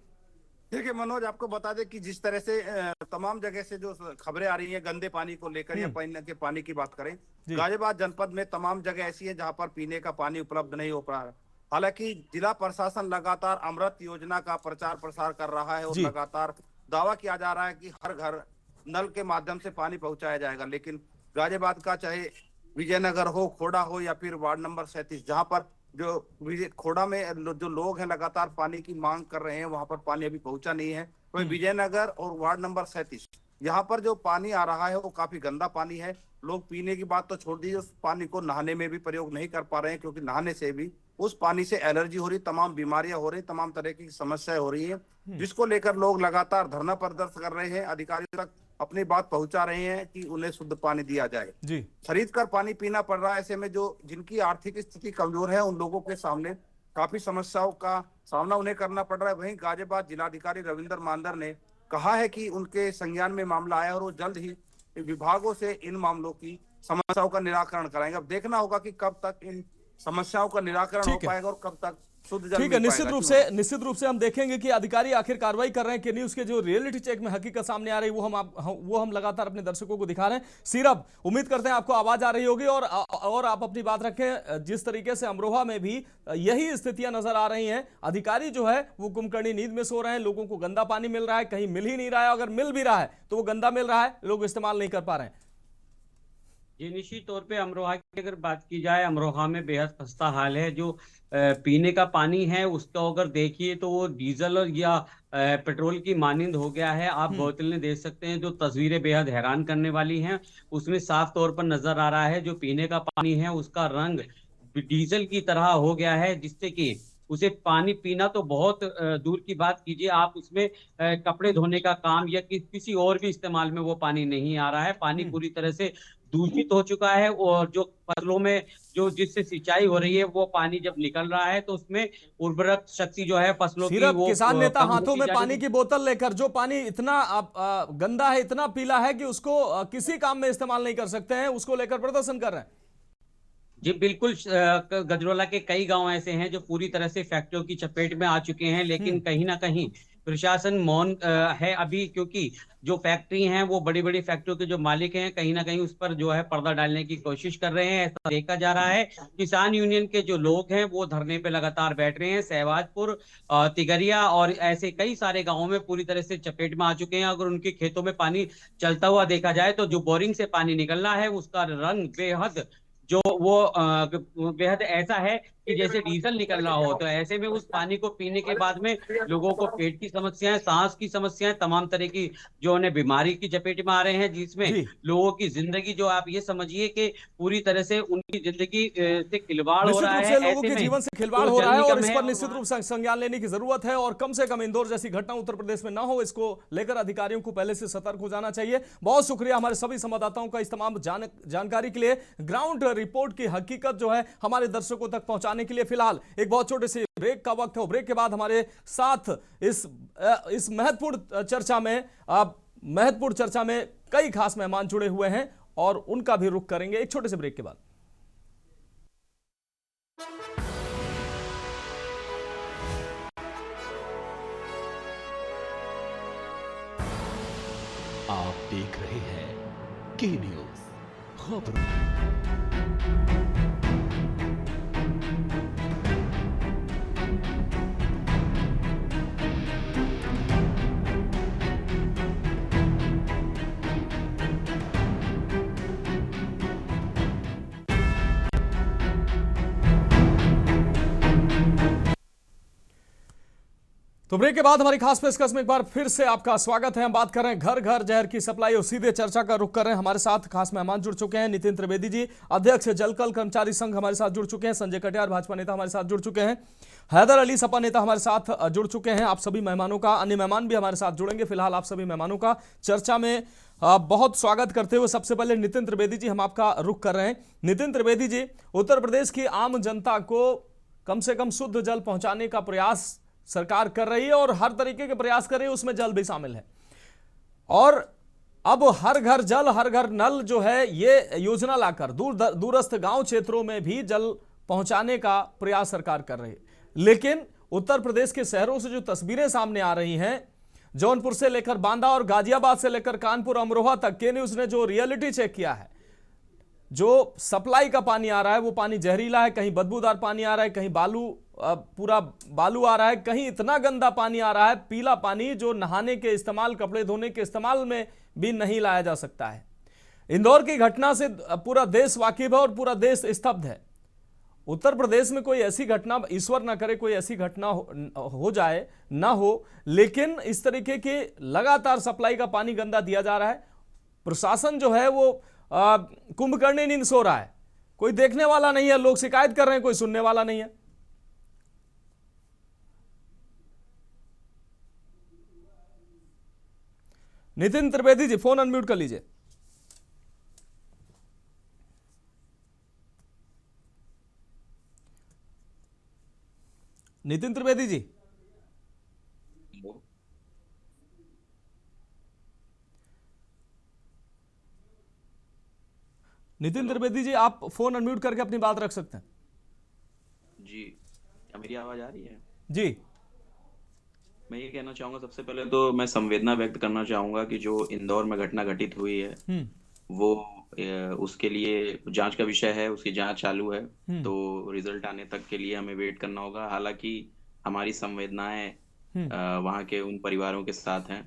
देखिए मनोज, आपको बता दें कि जिस तरह से तमाम जगह से जो खबरें आ रही हैं गंदे पानी को लेकर या पीने के पानी की बात करें, गाजियाबाद जनपद में तमाम जगह ऐसी है जहां पर पीने का पानी उपलब्ध नहीं हो पा रहा है। हालांकि जिला प्रशासन लगातार अमृत योजना का प्रचार प्रसार कर रहा है और लगातार दावा किया जा रहा है कि हर घर नल के माध्यम से पानी पहुंचाया जाएगा, लेकिन गाजियाबाद का चाहे विजयनगर हो, खोड़ा हो या फिर वार्ड नंबर 37, जहां पर जो खोड़ा में जो लोग हैं लगातार पानी की मांग कर रहे हैं, वहां पर पानी अभी पहुंचा नहीं है। तो विजयनगर और वार्ड नंबर 37 यहाँ पर जो पानी आ रहा है वो काफी गंदा पानी है। लोग पीने की बात तो छोड़ दीजिए, उस पानी को नहाने में भी प्रयोग नहीं कर पा रहे हैं, क्योंकि नहाने से भी उस पानी से एलर्जी हो रही, तमाम बीमारियां हो रही, तमाम तरह की समस्याएं हो रही है, जिसको लेकर लोग लगातार धरना प्रदर्शन कर रहे हैं। अधिकारियों तक अपनी बात पहुंचा रहे हैं कि उन्हें शुद्ध पानी दिया जाए। खरीद कर पानी पीना पड़ रहा है। ऐसे में जो जिनकी आर्थिक स्थिति कमजोर है उन लोगों के सामने काफी समस्याओं का सामना उन्हें करना पड़ रहा है। वहीं गाजियाबाद जिलाधिकारी रविंद्र मांदर ने कहा है कि उनके संज्ञान में मामला आया और वो जल्द ही विभागों से इन मामलों की समस्याओं का निराकरण कराएंगे। अब देखना होगा कि कब तक इन समस्याओं का निराकरण हो पाएगा और कब तक शुद्ध जल। ठीक है, निश्चित रूप से हम देखेंगे कि अधिकारी आखिर कार्रवाई कर रहे हैं कि नहीं। उसके जो रियलिटी चेक में हकीकत सामने आ रही है वो हम लगातार अपने दर्शकों को दिखा रहे हैं। सीरब, उम्मीद करते हैं आपको आवाज आ रही होगी और आप अपनी बात रखें। जिस तरीके से अमरोहा में भी यही स्थितियां नजर आ रही हैं, अधिकारी जो है वो कुंभकर्णी नींद में सो रहे हैं, लोगों को गंदा पानी मिल रहा है, कहीं मिल ही नहीं रहा है, अगर मिल भी रहा है तो वो गंदा मिल रहा है, लोग इस्तेमाल नहीं कर पा रहे हैं। जी, निश्चित तौर पे अमरोहा की अगर बात की जाए, अमरोहा में बेहद खस्ता हाल है। जो पीने का पानी है उसका अगर देखिए तो वो डीजल या पेट्रोल की मानिंद हो गया है। आप बोतलें देख सकते हैं, जो तस्वीरें बेहद हैरान करने वाली हैं। उसमें साफ तौर पर नजर आ रहा है जो पीने का पानी है उसका रंग डीजल की तरह हो गया है, जिससे कि उसे पानी पीना तो बहुत दूर की बात कीजिए, आप उसमें कपड़े धोने का काम या किसी और भी इस्तेमाल में वो पानी नहीं आ रहा है। पानी पूरी तरह से दूषित हो चुका है और जो फसलों में जो जिससे सिंचाई हो रही है वो पानी जब निकल रहा है तो उसमें उर्वरक शक्ति जो है फसलों की सिर्फ वो किसान नेता कम हाथों होती में जा पानी रही है। की बोतल लेकर, जो पानी इतना गंदा है, इतना पीला है कि उसको किसी काम में इस्तेमाल नहीं कर सकते हैं, उसको लेकर प्रदर्शन कर रहे हैं। जी बिल्कुल, गजरौला के कई गांव ऐसे हैं जो पूरी तरह से फैक्ट्रियों की चपेट में आ चुके हैं, लेकिन कहीं ना कहीं प्रशासन मौन है अभी, क्योंकि जो फैक्ट्री हैं वो बड़ी बड़ी फैक्ट्रियों के जो मालिक हैं कहीं ना कहीं उस पर जो है पर्दा डालने की कोशिश कर रहे हैं। ऐसा देखा जा रहा है। किसान यूनियन के जो लोग हैं वो धरने पे लगातार बैठ रहे हैं। सहवाजपुर, तिगरिया और ऐसे कई सारे गांवों में पूरी तरह से चपेट में आ चुके हैं। अगर उनके खेतों में पानी चलता हुआ देखा जाए तो जो बोरिंग से पानी निकलना है उसका रंग बेहद जो वो बेहद ऐसा है कि जैसे डीजल निकल रहा हो। तो ऐसे में उस पानी को पीने के बाद में लोगों को पेट की समस्याएं, सांस की समस्याएं, तमाम तरह की जो उन्हें बीमारी की चपेट में आ रहे हैं, जिसमें लोगों की जिंदगी जो आप ये समझिए कि पूरी तरह से उनकी जिंदगी से खिलवाड़ हो निश्चित रहा रूप है। से लोगों ऐसे के में जीवन से खिलवाड़ जो हो रहा है जल और इस निगम पर निश्चित रूप से संज्ञान लेने की जरूरत है और कम से कम इंदौर जैसी घटना उत्तर प्रदेश में ना हो, इसको लेकर अधिकारियों को पहले से सतर्क हो जाना चाहिए। बहुत शुक्रिया हमारे सभी संवाददाताओं का इस तमाम जानकारी के लिए, ग्राउंड रिपोर्ट की हकीकत जो है हमारे दर्शकों तक पहुंचाने के लिए। फिलहाल एक बहुत छोटे से ब्रेक का वक्त है, ब्रेक के बाद हमारे साथ इस महत्वपूर्ण चर्चा में कई खास मेहमान जुड़े हुए हैं और उनका भी रुख करेंगे एक छोटे से ब्रेक के बाद। आप देख रहे हैं के न्यूज खबरों। तो ब्रेक के बाद हमारी खास पेशकश में एक बार फिर से आपका स्वागत है। हम बात कर रहे हैं घर घर जहर की सप्लाई और सीधे चर्चा का रुख कर रहे हैं। हमारे साथ खास मेहमान जुड़ चुके हैं। नितिन त्रिवेदी जी, अध्यक्ष जलकल कर्मचारी संघ, हमारे साथ जुड़ चुके हैं। संजय कटियार, भाजपा नेता, हमारे साथ जुड़ चुके हैं। हैदर अली, सपा नेता, हमारे साथ जुड़ चुके हैं। आप सभी मेहमानों का, अन्य मेहमान भी हमारे साथ जुड़ेंगे। फिलहाल आप सभी मेहमानों का चर्चा में बहुत स्वागत करते हुए सबसे पहले नितिन त्रिवेदी जी, हम आपका रुख कर रहे हैं। नितिन त्रिवेदी जी, उत्तर प्रदेश की आम जनता को कम से कम शुद्ध जल पहुंचाने का प्रयास सरकार कर रही है और हर तरीके के प्रयास कर रही है, उसमें जल भी शामिल है। और अब हर घर जल, हर घर नल जो है, ये योजना लाकर दूरस्थ गांव क्षेत्रों में भी जल पहुंचाने का प्रयास सरकार कर रही है। लेकिन उत्तर प्रदेश के शहरों से जो तस्वीरें सामने आ रही हैं, जौनपुर से लेकर बांदा और गाजियाबाद से लेकर कानपुर, अमरोहा तक, के न्यूज ने जो रियलिटी चेक किया है, जो सप्लाई का पानी आ रहा है वो पानी जहरीला है, कहीं बदबूदार पानी आ रहा है, कहीं पूरा बालू आ रहा है, कहीं इतना गंदा पानी आ रहा है, पीला पानी, जो नहाने के इस्तेमाल, कपड़े धोने के इस्तेमाल में भी नहीं लाया जा सकता है। इंदौर की घटना से पूरा देश वाकिफ है और पूरा देश स्तब्ध है। उत्तर प्रदेश में कोई ऐसी घटना, ईश्वर ना करे कोई ऐसी घटना हो जाए, ना हो, लेकिन इस तरीके के लगातार सप्लाई का पानी गंदा दिया जा रहा है। प्रशासन जो है वो कुंभकर्णी नींद सो रहा है, कोई देखने वाला नहीं है। लोग शिकायत कर रहे हैं, कोई सुनने वाला नहीं है। नितिन त्रिवेदी जी, फोन अनम्यूट कर लीजिए। नितिन त्रिवेदी जी, नितिन त्रिवेदी जी, आप फोन अनम्यूट करके अपनी बात रख सकते हैं। जी, क्या मेरी आवाज आ रही है? जी, मैं ये कहना चाहूंगा, सबसे पहले तो मैं संवेदना व्यक्त करना चाहूंगा कि जो इंदौर में घटना घटित हुई है वो उसके लिए जांच का विषय है, उसकी जांच चालू है। तो रिजल्ट आने तक के लिए हमें वेट करना होगा। हालांकि हमारी संवेदनाएं वहां के उन परिवारों के साथ हैं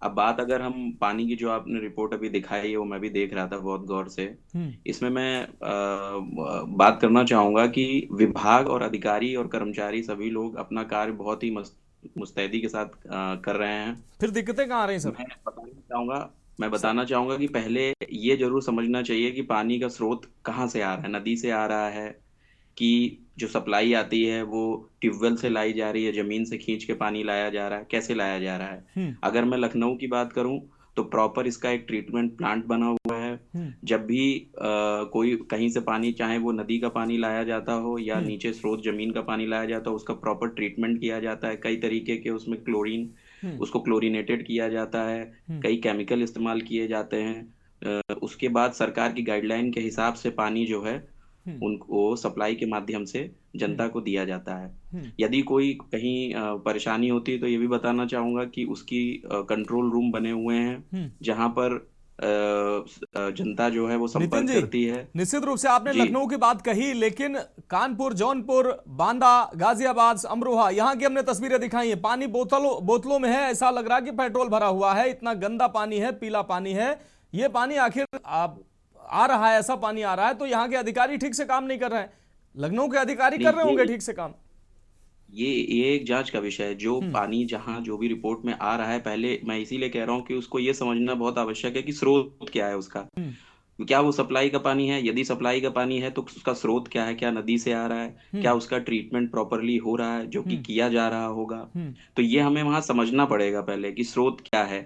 अब बात अगर हम पानी की, जो आपने रिपोर्ट अभी दिखाई है वो मैं भी देख रहा था बहुत गौर से। इसमें मैं बात करना चाहूंगा कि विभाग और अधिकारी और कर्मचारी सभी लोग अपना कार्य बहुत ही मुस्तैदी के साथ कर रहे हैं। फिर दिक्कतें कहाँ आ रही सर? मैं बताना चाहूंगा कि पहले ये जरूर समझना चाहिए कि पानी का स्रोत कहाँ से आ रहा है। नदी से आ रहा है कि जो सप्लाई आती है वो ट्यूबवेल से लाई जा रही है, जमीन से खींच के पानी लाया जा रहा है, कैसे लाया जा रहा है। अगर मैं लखनऊ की बात करूं तो प्रॉपर इसका एक ट्रीटमेंट प्लांट बना हुआ है। जब भी कोई कहीं से पानी, चाहे वो नदी का पानी लाया जाता हो या नीचे स्रोत जमीन का पानी लाया जाता हो, उसका प्रॉपर ट्रीटमेंट किया जाता है। कई तरीके के उसमें क्लोरीन, उसको क्लोरीनेटेड किया जाता है, कई केमिकल इस्तेमाल किए जाते हैं। उसके बाद सरकार की गाइडलाइन के हिसाब से पानी जो है उनको सप्लाई के माध्यम से जनता को दिया जाता है। यदि कोई कहीं परेशानी होती है तो ये भी बताना चाहूंगा कि उसकी कंट्रोल रूम बने हुए हैं जहां पर जनता जो है वो संपर्क करती है। निश्चित रूप से आपने लखनऊ की बात कही, लेकिन कानपुर, जौनपुर, बांदा, गाजियाबाद, अमरोहा, यहाँ की हमने तस्वीरें दिखाई है। पानी बोतलों में है, ऐसा लग रहा है कि पेट्रोल भरा हुआ है। इतना गंदा पानी है, पीला पानी है। ये पानी आखिर आ रहा है, ऐसा पानी आ रहा है, तो यहाँ के अधिकारी ठीक से काम नहीं कर रहे हैं। लखनऊ के अधिकारी कर रहे होंगे ठीक से काम। ये एक जांच का विषय है। जो पानी जहां जो भी रिपोर्ट में आ रहा है, पहले मैं इसीलिए कह रहा हूं कि उसको ये समझना बहुत आवश्यक है कि स्रोत क्या है उसका। क्या वो सप्लाई का पानी है? यदि सप्लाई का पानी है तो उसका स्रोत क्या है? क्या नदी से आ रहा है? क्या उसका ट्रीटमेंट प्रॉपरली हो रहा है, जो कि किया जा रहा होगा? तो ये हमें वहां समझना पड़ेगा पहले कि स्रोत क्या है।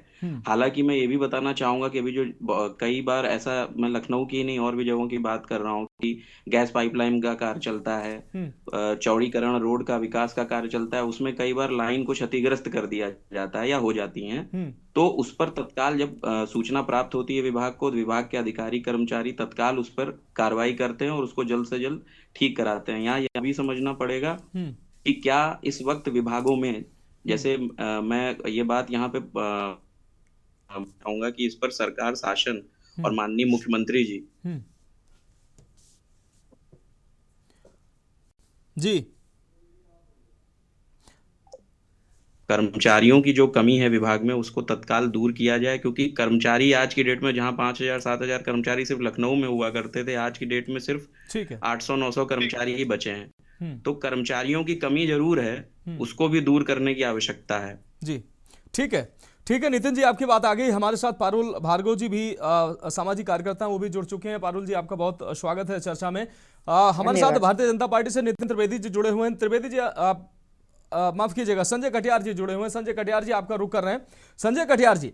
हालांकि मैं ये भी बताना चाहूंगा कि अभी जो कई बार ऐसा, मैं लखनऊ की नहीं और भी जगहों की बात कर रहा हूँ कि गैस पाइपलाइन का कार्य चलता है, चौड़ीकरण रोड का विकास का कार्य चलता है, उसमें कई बार लाइन को क्षतिग्रस्त कर दिया जाता है या हो जाती है। तो उस पर तत्काल जब सूचना प्राप्त होती है विभाग को, विभाग के अधिकारी कर्मचारी तत्काल उस पर कार्रवाई करते हैं और उसको जल्द से जल्द ठीक कराते हैं। यहाँ यह भी समझना पड़ेगा कि क्या इस वक्त विभागों में, जैसे मैं ये बात यहाँ पे कहूंगा कि इस पर सरकार, शासन और माननीय मुख्यमंत्री जी कर्मचारियों की जो कमी है विभाग में उसको तत्काल दूर किया जाए। क्योंकि कर्मचारी आज की डेट में, जहां 5,000-7,000 कर्मचारी सिर्फ लखनऊ में हुआ करते थे, आज की डेट में सिर्फ 800-900 कर्मचारी ही बचे हैं। तो कर्मचारियों की कमी जरूर है, उसको भी दूर करने की आवश्यकता है। जी ठीक है, ठीक है नितिन जी, आपकी बात आ गई। हमारे साथ पारुल भार्गव जी भी सामाजिक कार्यकर्ता हैं, वो भी जुड़ चुके हैं। पारुल जी, आपका बहुत स्वागत है चर्चा में। हमारे साथ भारतीय जनता पार्टी से नितिन त्रिवेदी जी जुड़े हुए हैं। त्रिवेदी जी, माफ कीजिएगा, संजय कटियार जी जुड़े हुए हैं। संजय कटियार जी, आपका रुख कर रहे हैं। संजय कटियार जी,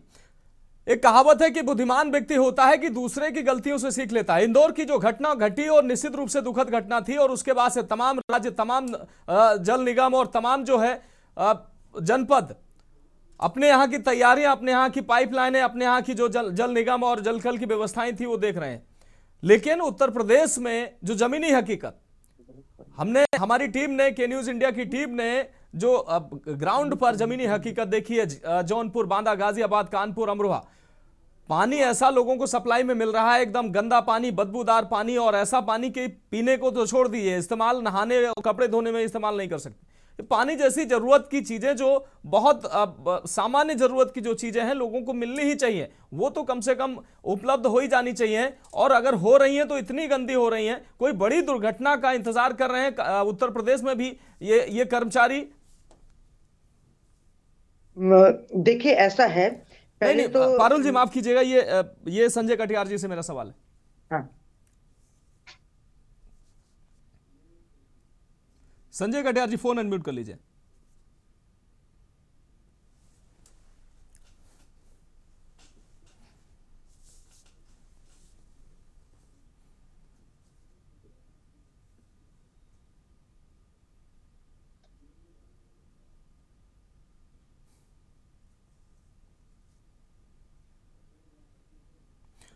एक कहावत है कि बुद्धिमान व्यक्ति होता है कि दूसरे की गलतियों से सीख लेता है। इंदौर की जो घटना घटी और निश्चित रूप से दुखद घटना थी, और उसके बाद से तमाम राज्य, तमाम जल निगम और तमाम जो है जनपद अपने यहाँ की तैयारियां, अपने यहाँ की पाइपलाइनें, अपने यहाँ की जो जल निगम और जलखल की व्यवस्थाएं थी वो देख रहे हैं। लेकिन उत्तर प्रदेश में जो जमीनी हकीकत, हमारी टीम ने, के न्यूज इंडिया की टीम ने जो ग्राउंड पर जमीनी हकीकत देखी है, जौनपुर, बांदा, गाजियाबाद, कानपुर, अमरोहा, पानी ऐसा लोगों को सप्लाई में मिल रहा है, एकदम गंदा पानी, बदबूदार पानी, और ऐसा पानी के पीने को तो छोड़ दीजिए, इस्तेमाल नहाने और कपड़े धोने में इस्तेमाल नहीं कर सकते। पानी जैसी जरूरत की चीजें, जो बहुत सामान्य जरूरत की जो चीजें हैं, लोगों को मिलनी ही चाहिए, वो तो कम से कम उपलब्ध हो ही जानी चाहिए। और अगर हो रही हैं तो इतनी गंदी हो रही हैं, कोई बड़ी दुर्घटना का इंतजार कर रहे हैं उत्तर प्रदेश में भी ये कर्मचारी। देखिए ऐसा है, नहीं, तो पारुल जी माफ कीजिएगा, ये संजय कटियार जी से मेरा सवाल है। हाँ। संजय कटियार जी, फोन अनम्यूट कर लीजिए।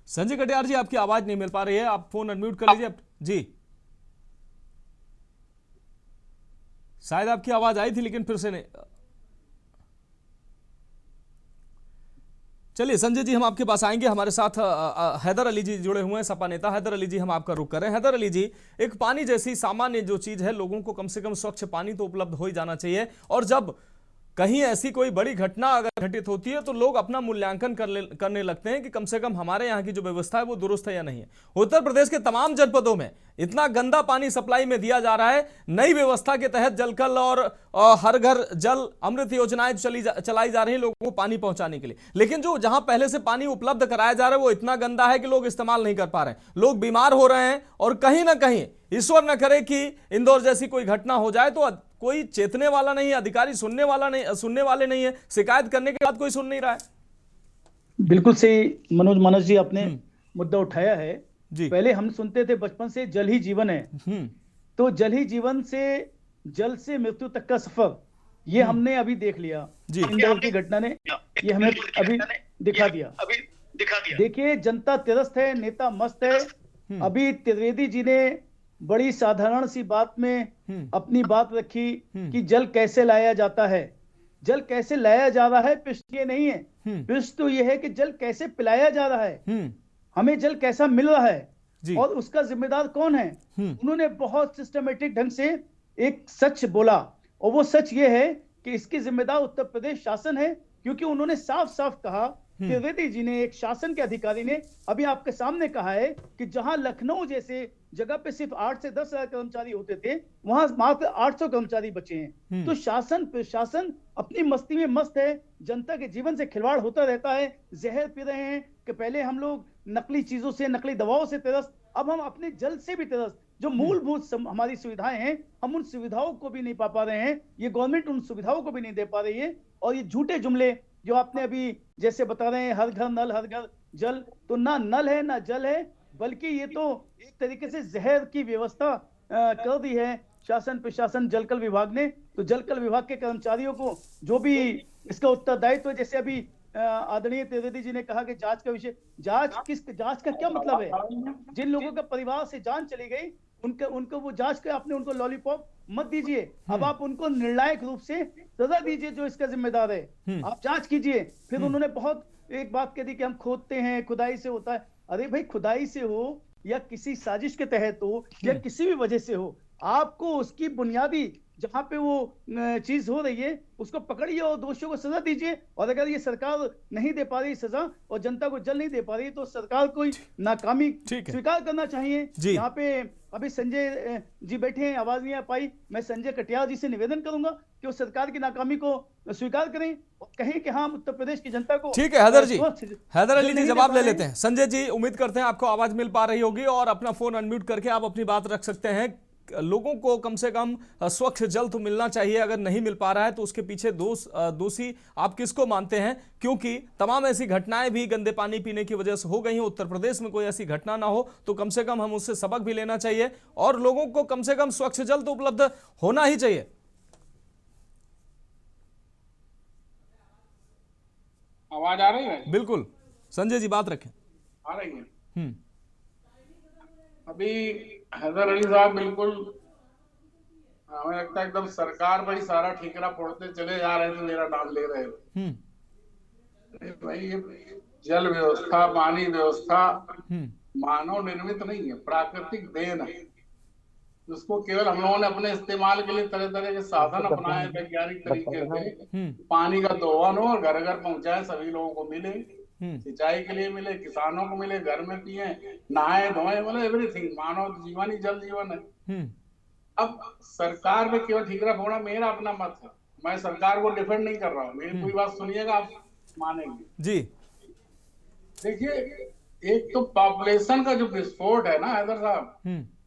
संजय कटियार जी, आपकी आवाज नहीं मिल पा रही है, आप फोन अनम्यूट कर लीजिए जी। शायद आपकी आवाज आई थी लेकिन फिर से नहीं। चलिए संजय जी, हम आपके पास आएंगे। हमारे साथ हैदर अली जी जुड़े हुए हैं, सपा नेता। हैदर अली जी, हम आपका रुख करें। हैदर अली जी, एक पानी जैसी सामान्य जो चीज है, लोगों को कम से कम स्वच्छ पानी तो उपलब्ध हो ही जाना चाहिए। और जब कहीं ऐसी कोई बड़ी घटना अगर घटित होती है तो लोग अपना मूल्यांकन करने लगते हैं कि कम से कम हमारे यहाँ की जो व्यवस्था है वो दुरुस्त है या नहीं है। उत्तर प्रदेश के तमाम जनपदों में इतना गंदा पानी सप्लाई में दिया जा रहा है। नई व्यवस्था के तहत जलकल और हर घर जल अमृत योजनाएं चलाई जा रही हैं लोगों को पानी पहुंचाने के लिए, लेकिन जो जहां पहले से पानी उपलब्ध कराया जा रहा है वो इतना गंदा है कि लोग इस्तेमाल नहीं कर पा रहे हैं, लोग बीमार हो रहे हैं। और कहीं ना कहीं ईश्वर न करे कि इंदौर जैसी कोई घटना हो जाए तो कोई चेतने वाला नहीं है, अधिकारी सुनने वाले नहीं है, शिकायत करने के बाद कोई सुन नहीं रहा है। बिल्कुल सही मनोज जी आपने मुद्दा उठाया है जी। पहले हम सुनते थे बचपन से जल ही जीवन है, तो जल ही जीवन से जल से मृत्यु तक का सफर ये हमने अभी देख लिया जी। इंदौर की घटना ने ये हमें अभी दिखा दिया। देखिए जनता तिरस्त है, नेता मस्त है। अभी त्रिवेदी जी ने बड़ी साधारण सी बात में अपनी बात रखी कि जल कैसे लाया जाता है। जल कैसे लाया जा रहा है प्रश्न ये नहीं है, प्रश्न तो ये है कि जल कैसे पिलाया जा रहा है, हमें जल कैसा मिल रहा है और उसका जिम्मेदार कौन है। उन्होंने बहुत सिस्टमेटिक ढंग से एक सच बोला और वो सच ये है कि इसकी जिम्मेदार उत्तर प्रदेश शासन है, क्योंकि उन्होंने साफ साफ कहा, त्रिवेदी जी ने, एक शासन के अधिकारी ने अभी आपके सामने कहा है कि जहां लखनऊ जैसे जगह पे सिर्फ 8 से 10 हजार कर्मचारी होते थे, वहां मात्र 800 कर्मचारी बचे हैं। तो शासन प्रशासन अपनी मस्ती में मस्त है, जनता के जीवन से खिलवाड़ होता रहता है। जहर पी रहे हैं कि पहले हम लोग नकली चीजों से, नकली दवाओं से त्रस्त, अब हम अपने जल से भी त्रस्त। जो मूलभूत हमारी सुविधाएं हैं, हम उन सुविधाओं को भी नहीं पा रहे हैं, ये गवर्नमेंट उन सुविधाओं को भी नहीं दे पा रही है। और ये झूठे जुमले जो आपने अभी जैसे बता रहे हैं, हर घर नल हर घर जल, तो ना नल है ना जल है, बल्कि ये तो एक तरीके से जहर की व्यवस्था कर दी है शासन प्रशासन जलकल विभाग ने। तो जलकल विभाग के कर्मचारियों को जो भी इसका उत्तरदायित्व है, जैसे अभी आदरणीय त्रिवेदी जी ने कहा कि जांच का विषय, जांच का क्या मतलब है? जिन लोगों का परिवार से जान चली गई उनको वो जांच के आपने उनको लॉलीपॉप मत दीजिए, अब आप उनको निर्णायक रूप से सजा दीजिए जो इसका जिम्मेदार है, आप जांच कीजिए। फिर उन्होंने बहुत एक बात कह दी कि हम खोदते हैं, खुदाई से होता है। अरे भाई, खुदाई से हो या किसी साजिश के तहत हो या किसी भी वजह से हो, आपको उसकी बुनियादी जहां पे वो चीज हो रही है उसको पकड़िए और दोषियों को सजा दीजिए। और अगर ये सरकार नहीं दे पा रही सजा और जनता को जल नहीं दे पा रही, तो सरकार को नाकामी स्वीकार करना चाहिए। यहाँ पे अभी संजय जी बैठे हैं, आवाज नहीं आ पाई। मैं संजय कटियार जी से निवेदन करूंगा कि वो सरकार की नाकामी को स्वीकार करें और कहें कि हाँ, उत्तर प्रदेश की जनता को। ठीक है हैदर जी, हैदर अली जी जवाब ले लेते हैं। संजय जी, उम्मीद करते हैं आपको आवाज मिल पा रही होगी और अपना फोन अनम्यूट करके आप अपनी बात रख सकते हैं। लोगों को कम से कम स्वच्छ जल तो मिलना चाहिए, अगर नहीं मिल पा रहा है तो उसके पीछे दोषी आप किसको मानते हैं? क्योंकि तमाम ऐसी घटनाएं भी गंदे पानी पीने की वजह से हो गई हैं। उत्तर प्रदेश में कोई ऐसी घटना ना हो तो कम से कम हम उससे सबक भी लेना चाहिए और लोगों को कम से कम स्वच्छ जल तो उपलब्ध होना ही चाहिए। आवाज आ रही है? बिल्कुल संजय जी, बात रखें। आ रही है। अभी हैदर अली साहब बिल्कुल हमें लगता है एकदम सरकार भाई सारा ठीकरा फोड़ते चले जा रहे थे, मेरा नाम ले रहे हो। भाई ये जल व्यवस्था, पानी व्यवस्था मानव निर्मित नहीं है, प्राकृतिक देन है। उसको केवल हम लोगों ने अपने इस्तेमाल के लिए तरह तरह के साधन अपनाए वैज्ञानिक तरीके से, पानी का दोहन हो और घर घर पहुंचाए, सभी लोगों को मिले, सिंचाई के लिए मिले, किसानों को मिले, घर में पिए, नहाए धोए, मतलब एवरीथिंग। मानव जीवन ही जल जीवन है। अब सरकार में केवल ठीकरा फोड़ा मेरा अपना मत है, मैं सरकार को डिफेंड नहीं कर रहा हूँ। मेरी पूरी बात सुनिएगा, आप मानेंगे जी। देखिए, एक तो पॉपुलेशन का जो विस्फोट है ना हैदर साहब,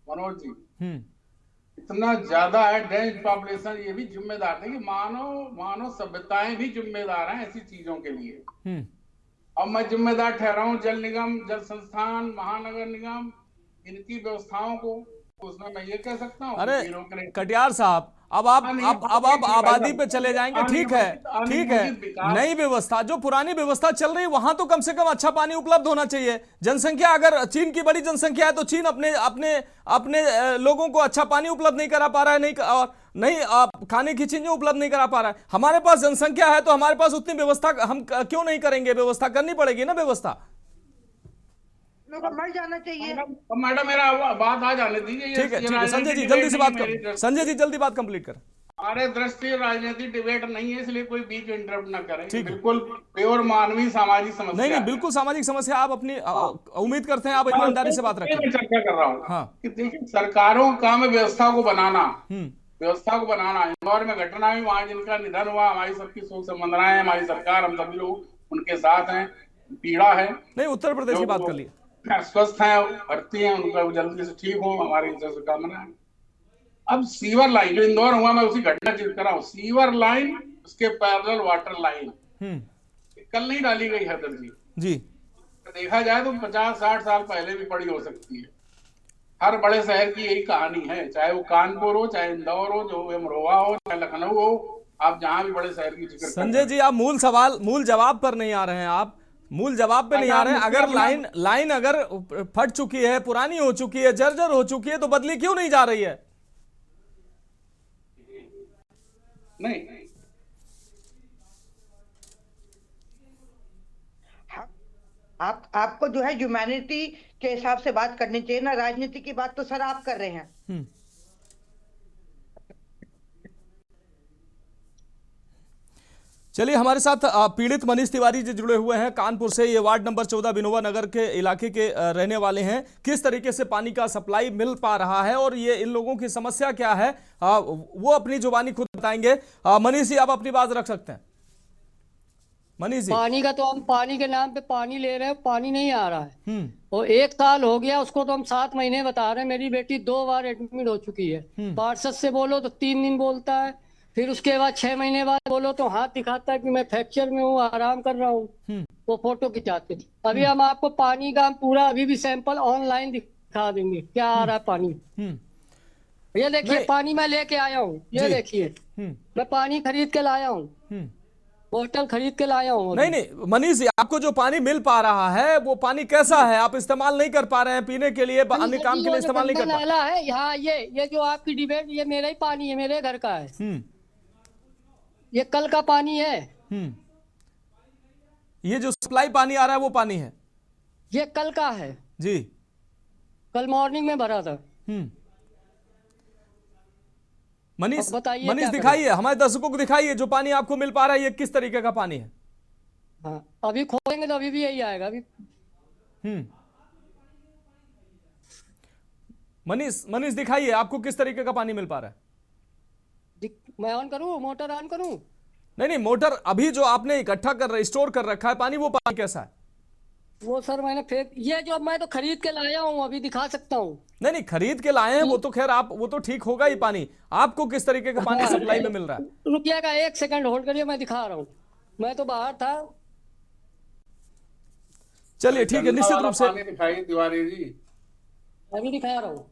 मनोज जी, इतना ज्यादा है, डेंस पॉपुलेशन, ये भी जिम्मेदार है कि मानव सभ्यताएं भी जिम्मेदार हैं ऐसी चीजों के लिए। अब मैं जिम्मेदार ठहरा हूं जल निगम, जल संस्थान, महानगर निगम, इनकी व्यवस्थाओं को, उसमें मैं ये कह सकता हूँ। अरे कटियार साहब, अब आप आबादी पे चले जाएंगे, ठीक है। नई व्यवस्था, जो पुरानी व्यवस्था चल रही है वहां तो कम से कम अच्छा पानी उपलब्ध होना चाहिए। जनसंख्या, अगर चीन की बड़ी जनसंख्या है तो चीन अपने लोगों को अच्छा पानी उपलब्ध नहीं करा पा रहा है, नहीं खाने की चीजें उपलब्ध नहीं करा पा रहा है। हमारे पास जनसंख्या है तो हमारे पास उतनी व्यवस्था हम क्यों नहीं करेंगे? व्यवस्था करनी पड़ेगी ना, व्यवस्था मर जाना चाहिए। मैडम मेरा बात आ जाने दीजिए। ठीक है संजय जी, जल्दी से बात करें। संजय जी जल्दी बात कंप्लीट करें। हमारे दृष्टि राजनीतिक डिबेट नहीं है, इसलिए कोई बीच में इंटरप्ट ना करें। बिल्कुल प्योर मानवीय सामाजिक समस्या नहीं, बिल्कुल सामाजिक समस्या। आप अपनी उम्मीद करते हैं आप ईमानदारी से बात रखें। मैं चर्चा कर रहा हूँ कि देखिए सरकारों का काम है व्यवस्था को बनाना, व्यवस्था को बनाना। इंदौर में घटना हुई, वहां जिनका निधन हुआ, हमारी सबकी शोक संवेदनाएं है, हमारी सरकार, हम सभी लोग उनके साथ हैं, पीड़ा है। नहीं, उत्तर प्रदेश की बात कर लिए, स्वस्थ हैं, भर्ती हैं, उनका जल्दी से ठीक हो, हमारी शुभकामना है। अब सीवर लाइन जो इंदौर हुआ, मैं उसी घटना जिक्र कर रहा हूँ। सीवर लाइन, उसके पैरेलल वाटर लाइन कल नहीं डाली गई है जी। देखा जाए तो 50-60 साल पहले भी पड़ी हो सकती है। हर बड़े शहर की यही कहानी है, चाहे वो कानपुर हो, चाहे इंदौर हो, जो अमरोहा हो, चाहे लखनऊ हो, आप जहां भी बड़े शहर की जिक्र। संजय जी, आप मूल जवाब पर नहीं आ रहे हैं। आप मूल जवाब पे नहीं आ रहे हैं। अगर लाइन अगर फट चुकी है, पुरानी हो चुकी है, जर्जर हो चुकी है, तो बदली क्यों नहीं जा रही है? नहीं, आपको जो है ह्यूमैनिटी के हिसाब से बात करनी चाहिए ना, राजनीति की बात तो सर आप कर रहे हैं। चलिए, हमारे साथ पीड़ित मनीष तिवारी जी जुड़े हुए हैं कानपुर से। ये वार्ड नंबर 14 विनोबा नगर के इलाके के रहने वाले हैं। किस तरीके से पानी का सप्लाई मिल पा रहा है और ये इन लोगों की समस्या क्या है, वो अपनी जुबानी खुद बताएंगे। मनीष जी, आप अपनी बात रख सकते हैं। मनीष जी, पानी का तो हम पानी के नाम पे पानी ले रहे हैं, पानी नहीं आ रहा है। और 1 साल हो गया उसको, तो हम 7 महीने बता रहे हैं। मेरी बेटी 2 बार एडमिट हो चुकी है। पार्षद से बोलो तो 3 दिन बोलता है, फिर उसके बाद 6 महीने बाद बोलो तो हाथ दिखाता है कि मैं फ्रैक्चर में हूँ, आराम कर रहा हूँ। वो फोटो खिंचाते। अभी हम आपको पानी का पूरा अभी भी सैंपल ऑनलाइन दिखा देंगे क्या आ रहा है पानी। ये देखिए पानी मैं लेके आया हूँ, ये देखिए मैं पानी खरीद के लाया हूँ, बोतल खरीद के लाया हूँ। नहीं मनीष जी, आपको जो पानी मिल पा रहा है वो पानी कैसा है? आप इस्तेमाल नहीं कर पा रहे हैं, पीने के लिए, अन्य काम के लिए इस्तेमाल नहीं कर पा रहे हैं। यहाँ ये जो आपकी डिबेट, ये मेरा ही पानी है, मेरे घर का है। ये कल का पानी है। ये जो सप्लाई पानी आ रहा है वो पानी है? ये कल का है जी, कल मॉर्निंग में भरा था। मनीष दिखाइए, हमारे दर्शकों को दिखाइए जो पानी आपको मिल पा रहा है ये किस तरीके का पानी है। हाँ, अभी खोलेंगे तो अभी भी यही आएगा। अभी मनीष दिखाइए आपको किस तरीके का पानी मिल पा रहा है। मैं ऑन करूं, मोटर ऑन करूं? नहीं, मोटर अभी जो आपने इकट्ठा कर स्टोर कर रखा है पानी, वो पानी कैसा है? वो सर मैंने फेंक, ये जो मैं तो खरीद के लाया हूँ, अभी दिखा सकता हूँ। नहीं खरीद के लाए हैं वो तो खैर आप, वो तो ठीक होगा ही पानी। आपको किस तरीके का पानी सप्लाई में मिल रहा है? रुकिएगा 1 सेकंड होल्ड करिए, मैं दिखा रहा हूँ। मैं तो बाहर था। चलिए ठीक है, निश्चित रूप से दिखाइए तिवारी जी। अभी दिखा रहा हूँ।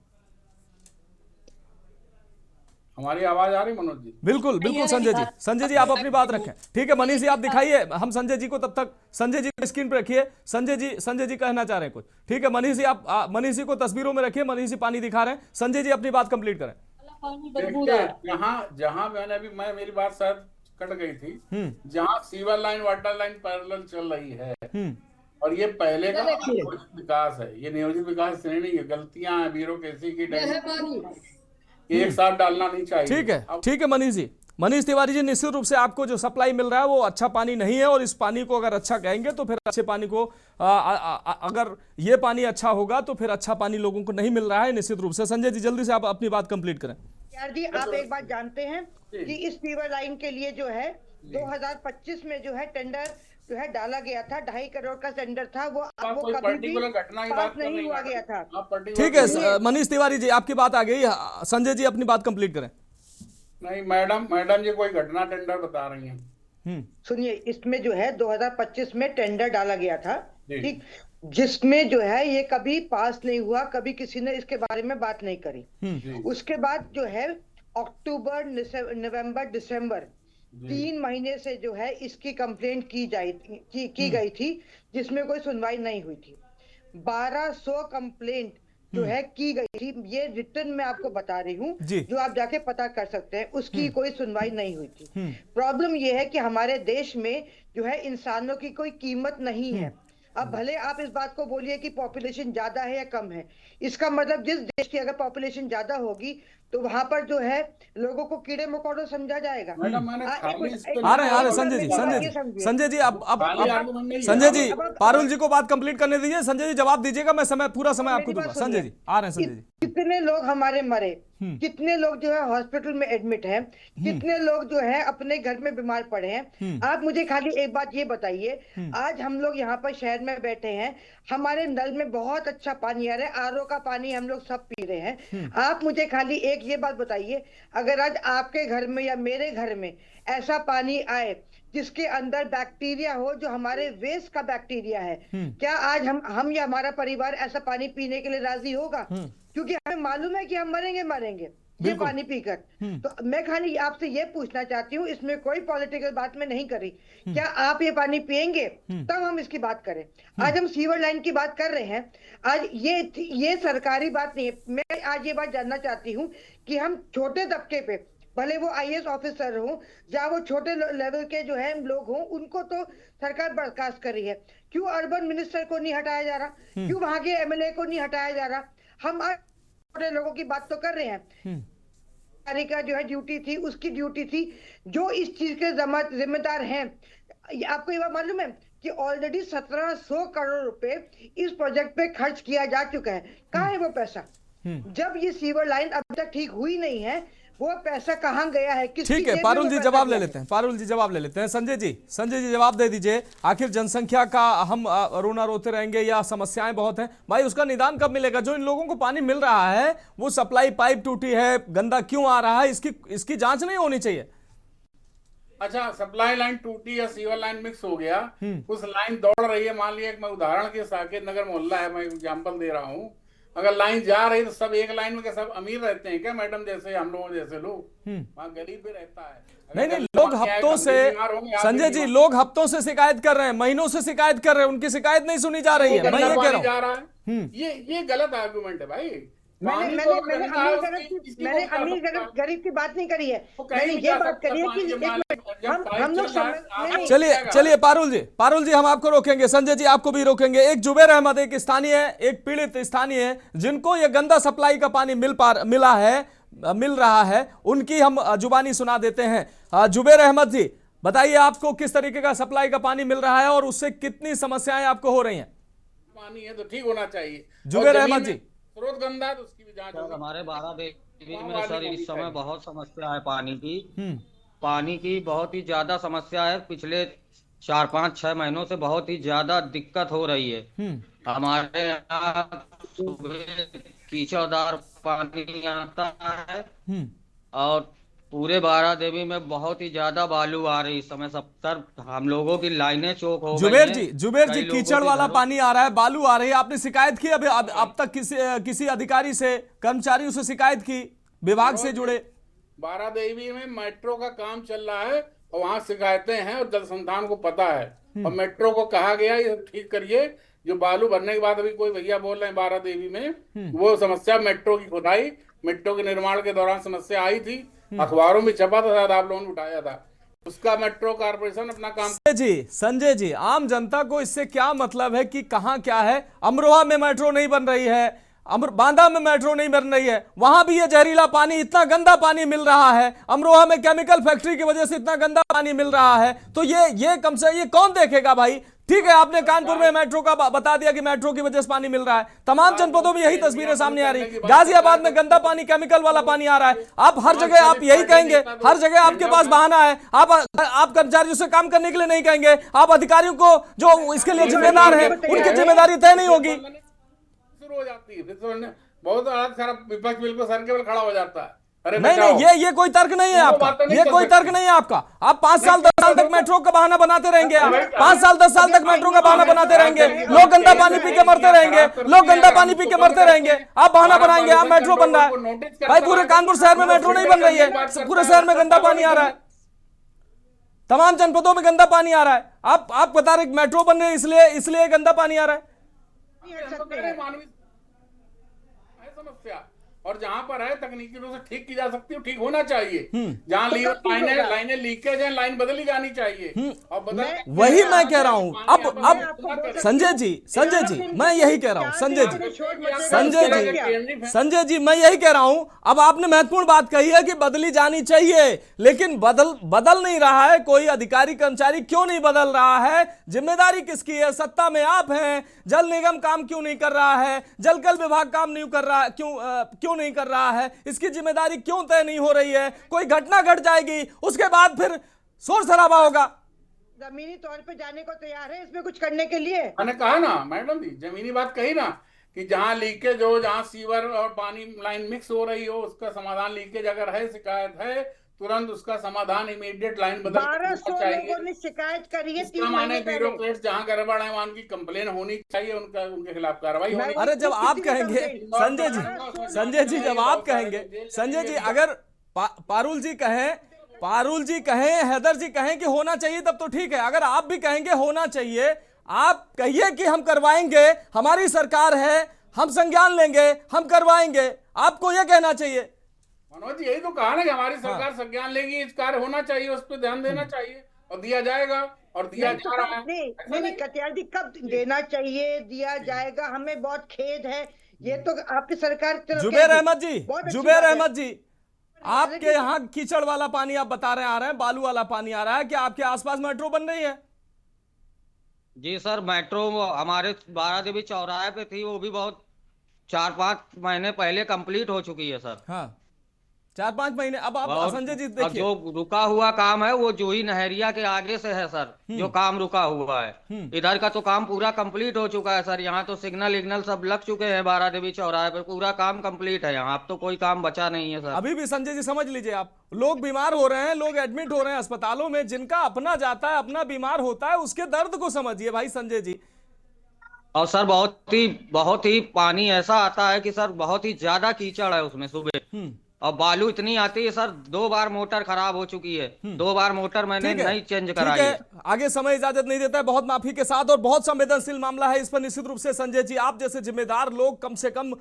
हमारी आवाज आ रही मनोज जी? बिल्कुल संजय जी आप अपनी बात रखें। ठीक है मनीष जी आप दिखाइए, हम संजय जी को तब तक, संजय जी को स्क्रीन पर रखिए। संजय जी कहना चाह रहे हैं कुछ। ठीक है मनीष जी, आप मनीष जी को तस्वीरों में रखिए। मनीष जी पानी दिखा रहे हैं, संजय जी अपनी बात कंप्लीट करें। जहां मैंने अभी मेरी बात शायद कट गई थी, जहां sewer line water line parallel चल रही है और ये पहले का विकास है, ये नियोजित विकास नहीं है, गलतियां हैं ब्यूरोक्रेसी की, एक साथ डालना नहीं चाहिए। ठीक है मनीष तिवारी जी, निश्चित रूप से आपको जो सप्लाई मिल रहा है वो अच्छा पानी नहीं है, और इस पानी को अगर अच्छा कहेंगे तो फिर अच्छे पानी को अगर ये पानी अच्छा होगा तो फिर अच्छा पानी लोगों को नहीं मिल रहा है निश्चित रूप से। संजय जी जल्दी से आप अपनी बात कंप्लीट करें। यार जी आप एक बात जानते हैं कि इस सीवर लाइन के लिए जो है 2025 में जो है टेंडर जो है डाला गया था, 2.5 करोड़ का टेंडर था, वो कभी भी पास नहीं हुआ गया था। ठीक है मनीष तिवारी जी आपकी बात आ गई, संजय जी अपनी बात कंप्लीट करें। नहीं मैडम जी कोई घटना टेंडर बता रही हैं। सुनिए, इसमें जो है 2025 में टेंडर डाला गया था, ठीक, जिसमें जो है ये कभी पास नहीं हुआ, कभी किसी ने इसके बारे में बात नहीं करी। उसके बाद जो है अक्टूबर नवंबर दिसंबर 3 महीने से जो है इसकी कंप्लेंट की गई थी, जिसमें कोई सुनवाई नहीं हुई थी। 1200 कंप्लेंट जो है की गई थी, ये रिटर्न में आपको बता रही हूँ, जो आप जाके पता कर सकते हैं, उसकी कोई सुनवाई नहीं हुई थी। प्रॉब्लम ये है कि हमारे देश में जो है इंसानों की कोई कीमत नहीं है। अब भले आप इस बात को बोलिए कि पॉपुलेशन ज्यादा है या कम है, इसका मतलब जिस देश की अगर पॉपुलेशन ज्यादा होगी तो वहां पर जो है लोगों को कीड़े मकोड़ों समझा जाएगा। आ रहे हैं संजय जी अब संजय जी पारुल जी को बात कंप्लीट करने दीजिए। संजय जी जवाब दीजिएगा, मैं पूरा समय आपको दूंगा। संजय जी आ रहे हैं। संजय जी कितने लोग हमारे मरे, कितने लोग जो है हॉस्पिटल में एडमिट हैं, कितने लोग जो है अपने घर में बीमार पड़े हैं। आप मुझे खाली एक बात ये बताइए, आज हम लोग यहाँ पर शहर में बैठे हैं, हमारे नल में बहुत अच्छा पानी आ रहा है, आरओ का पानी हम लोग सब पी रहे हैं। आप मुझे खाली एक ये बात बताइए, अगर आज आपके घर में या मेरे घर में ऐसा पानी आए जिसके अंदर बैक्टीरिया हो जो हमारे वेस्ट का बैक्टीरिया है, क्या आज हम या हमारा परिवार ऐसा पानी पीने के लिए राजी होगा? क्योंकि हमें मालूम है कि हम मरेंगे ये पानी पीकर। तो मैं खाली आपसे ये पूछना चाहती हूँ, इसमें कोई पॉलिटिकल बात मैं नहीं कर रही, क्या आप ये पानी पिएंगे? तब हम इसकी बात करें। आज हम सीवर लाइन की बात कर रहे हैं, आज ये सरकारी बात नहीं है। मैं आज ये बात जानना चाहती हूँ कि हम छोटे तबके पे, भले वो आईएएस ऑफिसर हो या वो छोटे लेवल के जो है लोग हों, उनको तो सरकार बर्खास्त कर रही है, क्यों अर्बन मिनिस्टर को नहीं हटाया जा रहा? क्यों वहां के एमएलए को नहीं हटाया जा रहा? हम आज छोटे लोगों की बात तो कर रहे हैं। का जो है ड्यूटी थी, उसकी ड्यूटी थी, जो इस चीज के जिम्मेदार हैं। आपको ये बात मालूम है कि ऑलरेडी 1700 करोड़ रुपए इस प्रोजेक्ट पे खर्च किया जा चुका है। कहाँ है वो पैसा? जब ये सीवर लाइन अब तक ठीक हुई नहीं है, वो पैसा कहाँ गया है? ठीक है, पारुल जी जवाब ले लेते हैं। पारुल जी जवाब ले लेते हैं। संजय जी जवाब दे दीजिए। आखिर जनसंख्या का हम रोना रोते रहेंगे या समस्याएं बहुत हैं भाई, उसका निदान कब मिलेगा? जो इन लोगों को पानी मिल रहा है वो सप्लाई पाइप टूटी है, गंदा क्यों आ रहा है, इसकी जांच नहीं होनी चाहिए? अच्छा, सप्लाई लाइन टूटी या सीवर लाइन मिक्स हो गया, उस लाइन दौड़ रही है। मान लिया मैं उदाहरण के साकेत नगर मोहल्ला है, मैं एग्जाम्पल दे रहा हूँ, अगर लाइन जा रही तो सब एक लाइन में, क्या सब अमीर रहते हैं क्या मैडम जैसे हम लोगों जैसे लोग? वहाँ गरीब भी रहता है। नहीं, लोग हफ्तों से, संजय जी लोग हफ्तों से शिकायत कर रहे हैं, महीनों से शिकायत कर रहे हैं, उनकी शिकायत नहीं सुनी जा रही है। मैं ये कह रहा हूँ ये गलत आर्गुमेंट है भाई। मैंने अमीर गरीब की बात नहीं करी है, मैंने ये बात करी है कि हम लोग। चलिए पारुल जी हम आपको रोकेंगे, संजय जी आपको भी रोकेंगे। एक जुबैर अहमद, एक स्थानीय है, एक पीड़ित स्थानीय है, जिनको ये गंदा सप्लाई का पानी मिल रहा है, उनकी हम जुबानी सुना देते हैं। जुबैर अहमद जी बताइए, आपको किस तरीके का सप्लाई का पानी मिल रहा है और उससे कितनी समस्याएं आपको हो रही हैं? पानी है तो ठीक होना चाहिए। जुबैर अहमद जी, स्रोत गंदा है तो उसकी भी जांच होगी। हमारे बाराबंकी में सर इस समय बहुत समस्या है पानी की बहुत ही ज्यादा समस्या है। पिछले 4-5-6 महीनों से बहुत ही ज्यादा दिक्कत हो रही है। हमारे यहाँ सुबह कीचड़दार पानी आता है और पूरे बारा देवी में बहुत ही ज्यादा बालू आ रही। इस समय सब तरफ हम लोगों की लाइनें चौक हो गई हैं। जुबैर जी कीचड़ वाला पानी आ रहा है, बालू आ रही है, आपने शिकायत की अब तक किसी अधिकारी से, कर्मचारियों से शिकायत की, विभाग से जुड़े? बारा देवी में मेट्रो का काम चल रहा है और वहाँ शिकायतें हैं और जल संस्थान को पता है और मेट्रो को कहा गया ये ठीक करिए। जो बालू भरने के बाद अभी कोई भैया बोल रहे हैं बारा देवी में, वो समस्या मेट्रो की खुदाई, मेट्रो के निर्माण के दौरान समस्या आई थी, अखबारों में छपा था, शायद आप लोगों ने उठाया था, उसका मेट्रो कॉर्पोरेशन अपना काम। संजय जी आम जनता को इससे क्या मतलब है कि कहाँ क्या है? अमरोहा में मेट्रो नहीं बन रही है, बांदा में मेट्रो नहीं बन रही है, वहां भी ये जहरीला पानी, इतना गंदा पानी मिल रहा है। अमरोहा में केमिकल फैक्ट्री की वजह से इतना गंदा पानी मिल रहा है, तो ये कम से ये कौन देखेगा भाई? ठीक है, आपने कानपुर में मेट्रो का बता दिया कि मेट्रो की वजह से पानी मिल रहा है, तमाम जनपदों में यही तस्वीरें सामने आ रही। गाजियाबाद में गंदा पानी, केमिकल वाला पानी आ रहा है। आप हर जगह आप यही कहेंगे, हर जगह आपके पास बहाना है। आप कर्मचारियों से काम करने के लिए नहीं कहेंगे, आप अधिकारियों को जो इसके लिए जिम्मेदार है उनकी जिम्मेदारी तय नहीं होगी, शुरू हो जाती है। फिर बहुत सारा विपक्ष बिल्कुल सर के बल खड़ा हो जाता है। नहीं, ये कोई तर्क नहीं है आपका, ये कोई तर्क नहीं है आपका। आप 5 साल 10 साल तक मेट्रो का बहाना बनाते रहेंगे, 5 साल 10 साल तक मेट्रो का बहाना बनाते रहेंगे, लोग गंदा पानी पी के मरते रहेंगे, लोग गंदा पानी पी के मरते रहेंगे, आप बहाना बनाएंगे आप मेट्रो बन रहा है। भाई पूरे कानपुर शहर में मेट्रो नहीं बन रही है, पूरे शहर में गंदा पानी आ रहा है, तमाम जनपदों में गंदा पानी आ रहा है। आप बता रहे मेट्रो बन रही है इसलिए गंदा पानी आ रहा है। समस्या और जहाँ पर है तकनीकी रूप से ठीक की जा सकती है, ठीक होना चाहिए। जहाँ लाइनें लीकेज है, लाइन बदली जानी चाहिए और वही मैं कह रहा हूँ। अब संजय जी मैं यही कह रहा हूँ, संजय जी मैं यही कह रहा हूँ। अब आपने महत्वपूर्ण बात कही है कि बदली जानी चाहिए, लेकिन बदल नहीं रहा है कोई अधिकारी कर्मचारी। क्यों नहीं बदल रहा है? जिम्मेदारी किसकी है? सत्ता में आप हैं। जल निगम काम क्यों नहीं कर रहा है? जलकल विभाग काम नहीं कर रहा, क्यों नहीं कर रहा है? इसकी जिम्मेदारी क्यों तय नहीं हो रही है? कोई घटना घट जाएगी, उसके बाद फिर शोर शराबा होगा। जमीनी तौर पे जाने को तैयार है इसमें कुछ करने के लिए। मैंने कहा ना मैडम जी, जमीनी बात कही ना कि जहाँ लीकेज हो, जहाँ सीवर और पानी लाइन मिक्स हो रही हो, उसका समाधान, लीकेज अगर है, शिकायत है, तुरंत उसका समाधान इमीडिएट लाइन बदल लोगों ने शिकायत करी है। 3 महीने ब्यूरोक्रेट्स जहाँ गड़बड़ है वहाँ की कंप्लेन होनी चाहिए, उनके खिलाफ कार्रवाई होनी। अरे जब आप कहेंगे संजय जी जब आप कहेंगे, संजय जी अगर पारुल जी कहें, हैदर जी कहें कि होना चाहिए तब तो ठीक है। अगर आप भी कहेंगे होना चाहिए, आप कहिए कि हम करवाएंगे, हमारी सरकार है, हम संज्ञान लेंगे, हम करवाएंगे। आपको यह कहना चाहिए। मनोज जी यही तो कहा ना कि हमारी सरकार संज्ञान लेगी, इस कार्य होना चाहिए, उस पर ध्यान देना चाहिए और दिया जाएगा और दिया जा रहा है। नहीं कटियार जी, कब देना चाहिए, दिया जाएगा? हमें बहुत खेद है, ये तो आपकी सरकार। जुबेर अहमद जी आपके यहाँ कीचड़ वाला पानी आप बता रहे आ रहे हैं, बालू वाला पानी आ रहा है, क्या आपके आसपास मेट्रो बन रही है? जी सर, मेट्रो हमारे बारादेवी चौराहे पे थी, वो भी बहुत 4-5 महीने पहले कंप्लीट हो चुकी है सर। हाँ 4-5 महीने। अब आप संजय जी देखिए, जो रुका हुआ काम है वो जूही नहरिया के आगे से है सर, जो काम रुका हुआ है। इधर का तो काम पूरा कंप्लीट हो चुका है सर। यहाँ तो सिग्नल सब लग चुके हैं, बारादेवी चौराहे पर पूरा काम कंप्लीट है। यहाँ अब तो कोई काम बचा नहीं है सर। अभी भी संजय जी समझ लीजिए, आप लोग बीमार हो रहे हैं, लोग एडमिट हो रहे हैं अस्पतालों में। जिनका अपना जाता है, अपना बीमार होता है, उसके दर्द को समझिए भाई संजय जी। और सर बहुत ही पानी ऐसा आता है कि सर बहुत ही ज्यादा कीचड़ है उसमें सुबह, और बालू इतनी आती है सर। 2 बार मोटर खराब हो चुकी है, 2 बार मोटर मैंने नहीं चेंज कराई है। आगे समय इजाजत नहीं देता है, बहुत माफी के साथ, और बहुत संवेदनशील मामला है। इस पर निश्चित रूप से संजय जी, आप जैसे जिम्मेदार लोग कम से कम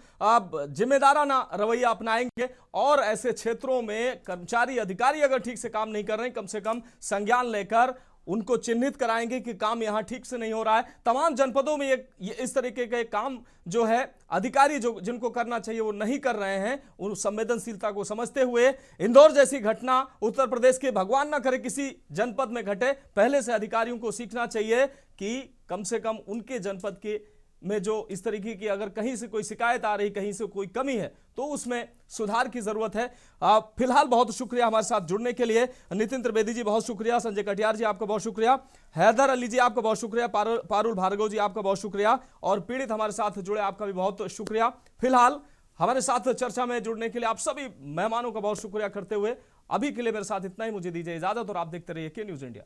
जिम्मेदाराना रवैया अपनाएंगे और ऐसे क्षेत्रों में कर्मचारी अधिकारी अगर ठीक से काम नहीं कर रहे हैं, कम से कम संज्ञान लेकर उनको चिन्हित कराएंगे कि काम यहां ठीक से नहीं हो रहा है। तमाम जनपदों में ये इस तरीके के काम जो है अधिकारी जिनको करना चाहिए वो नहीं कर रहे हैं। उन संवेदनशीलता को समझते हुए इंदौर जैसी घटना उत्तर प्रदेश के भगवान ना करे किसी जनपद में घटे, पहले से अधिकारियों को सीखना चाहिए कि कम से कम उनके जनपद के में जो इस तरीके की अगर कहीं से कोई शिकायत आ रही, कहीं से कोई कमी है, तो उसमें सुधार की जरूरत है। फिलहाल बहुत शुक्रिया हमारे साथ जुड़ने के लिए। नितिन त्रिवेदी जी बहुत शुक्रिया, संजय कटियार जी आपका बहुत शुक्रिया, हैदर अली जी आपका बहुत शुक्रिया, पारुल भार्गव जी आपका बहुत शुक्रिया, और पीड़ित हमारे साथ जुड़े आपका भी बहुत शुक्रिया। फिलहाल हमारे साथ चर्चा में जुड़ने के लिए आप सभी मेहमानों का बहुत शुक्रिया करते हुए अभी के लिए मेरे साथ इतना ही। मुझे दीजिए इजाजत और आप देखते रहिए के न्यूज़ इंडिया।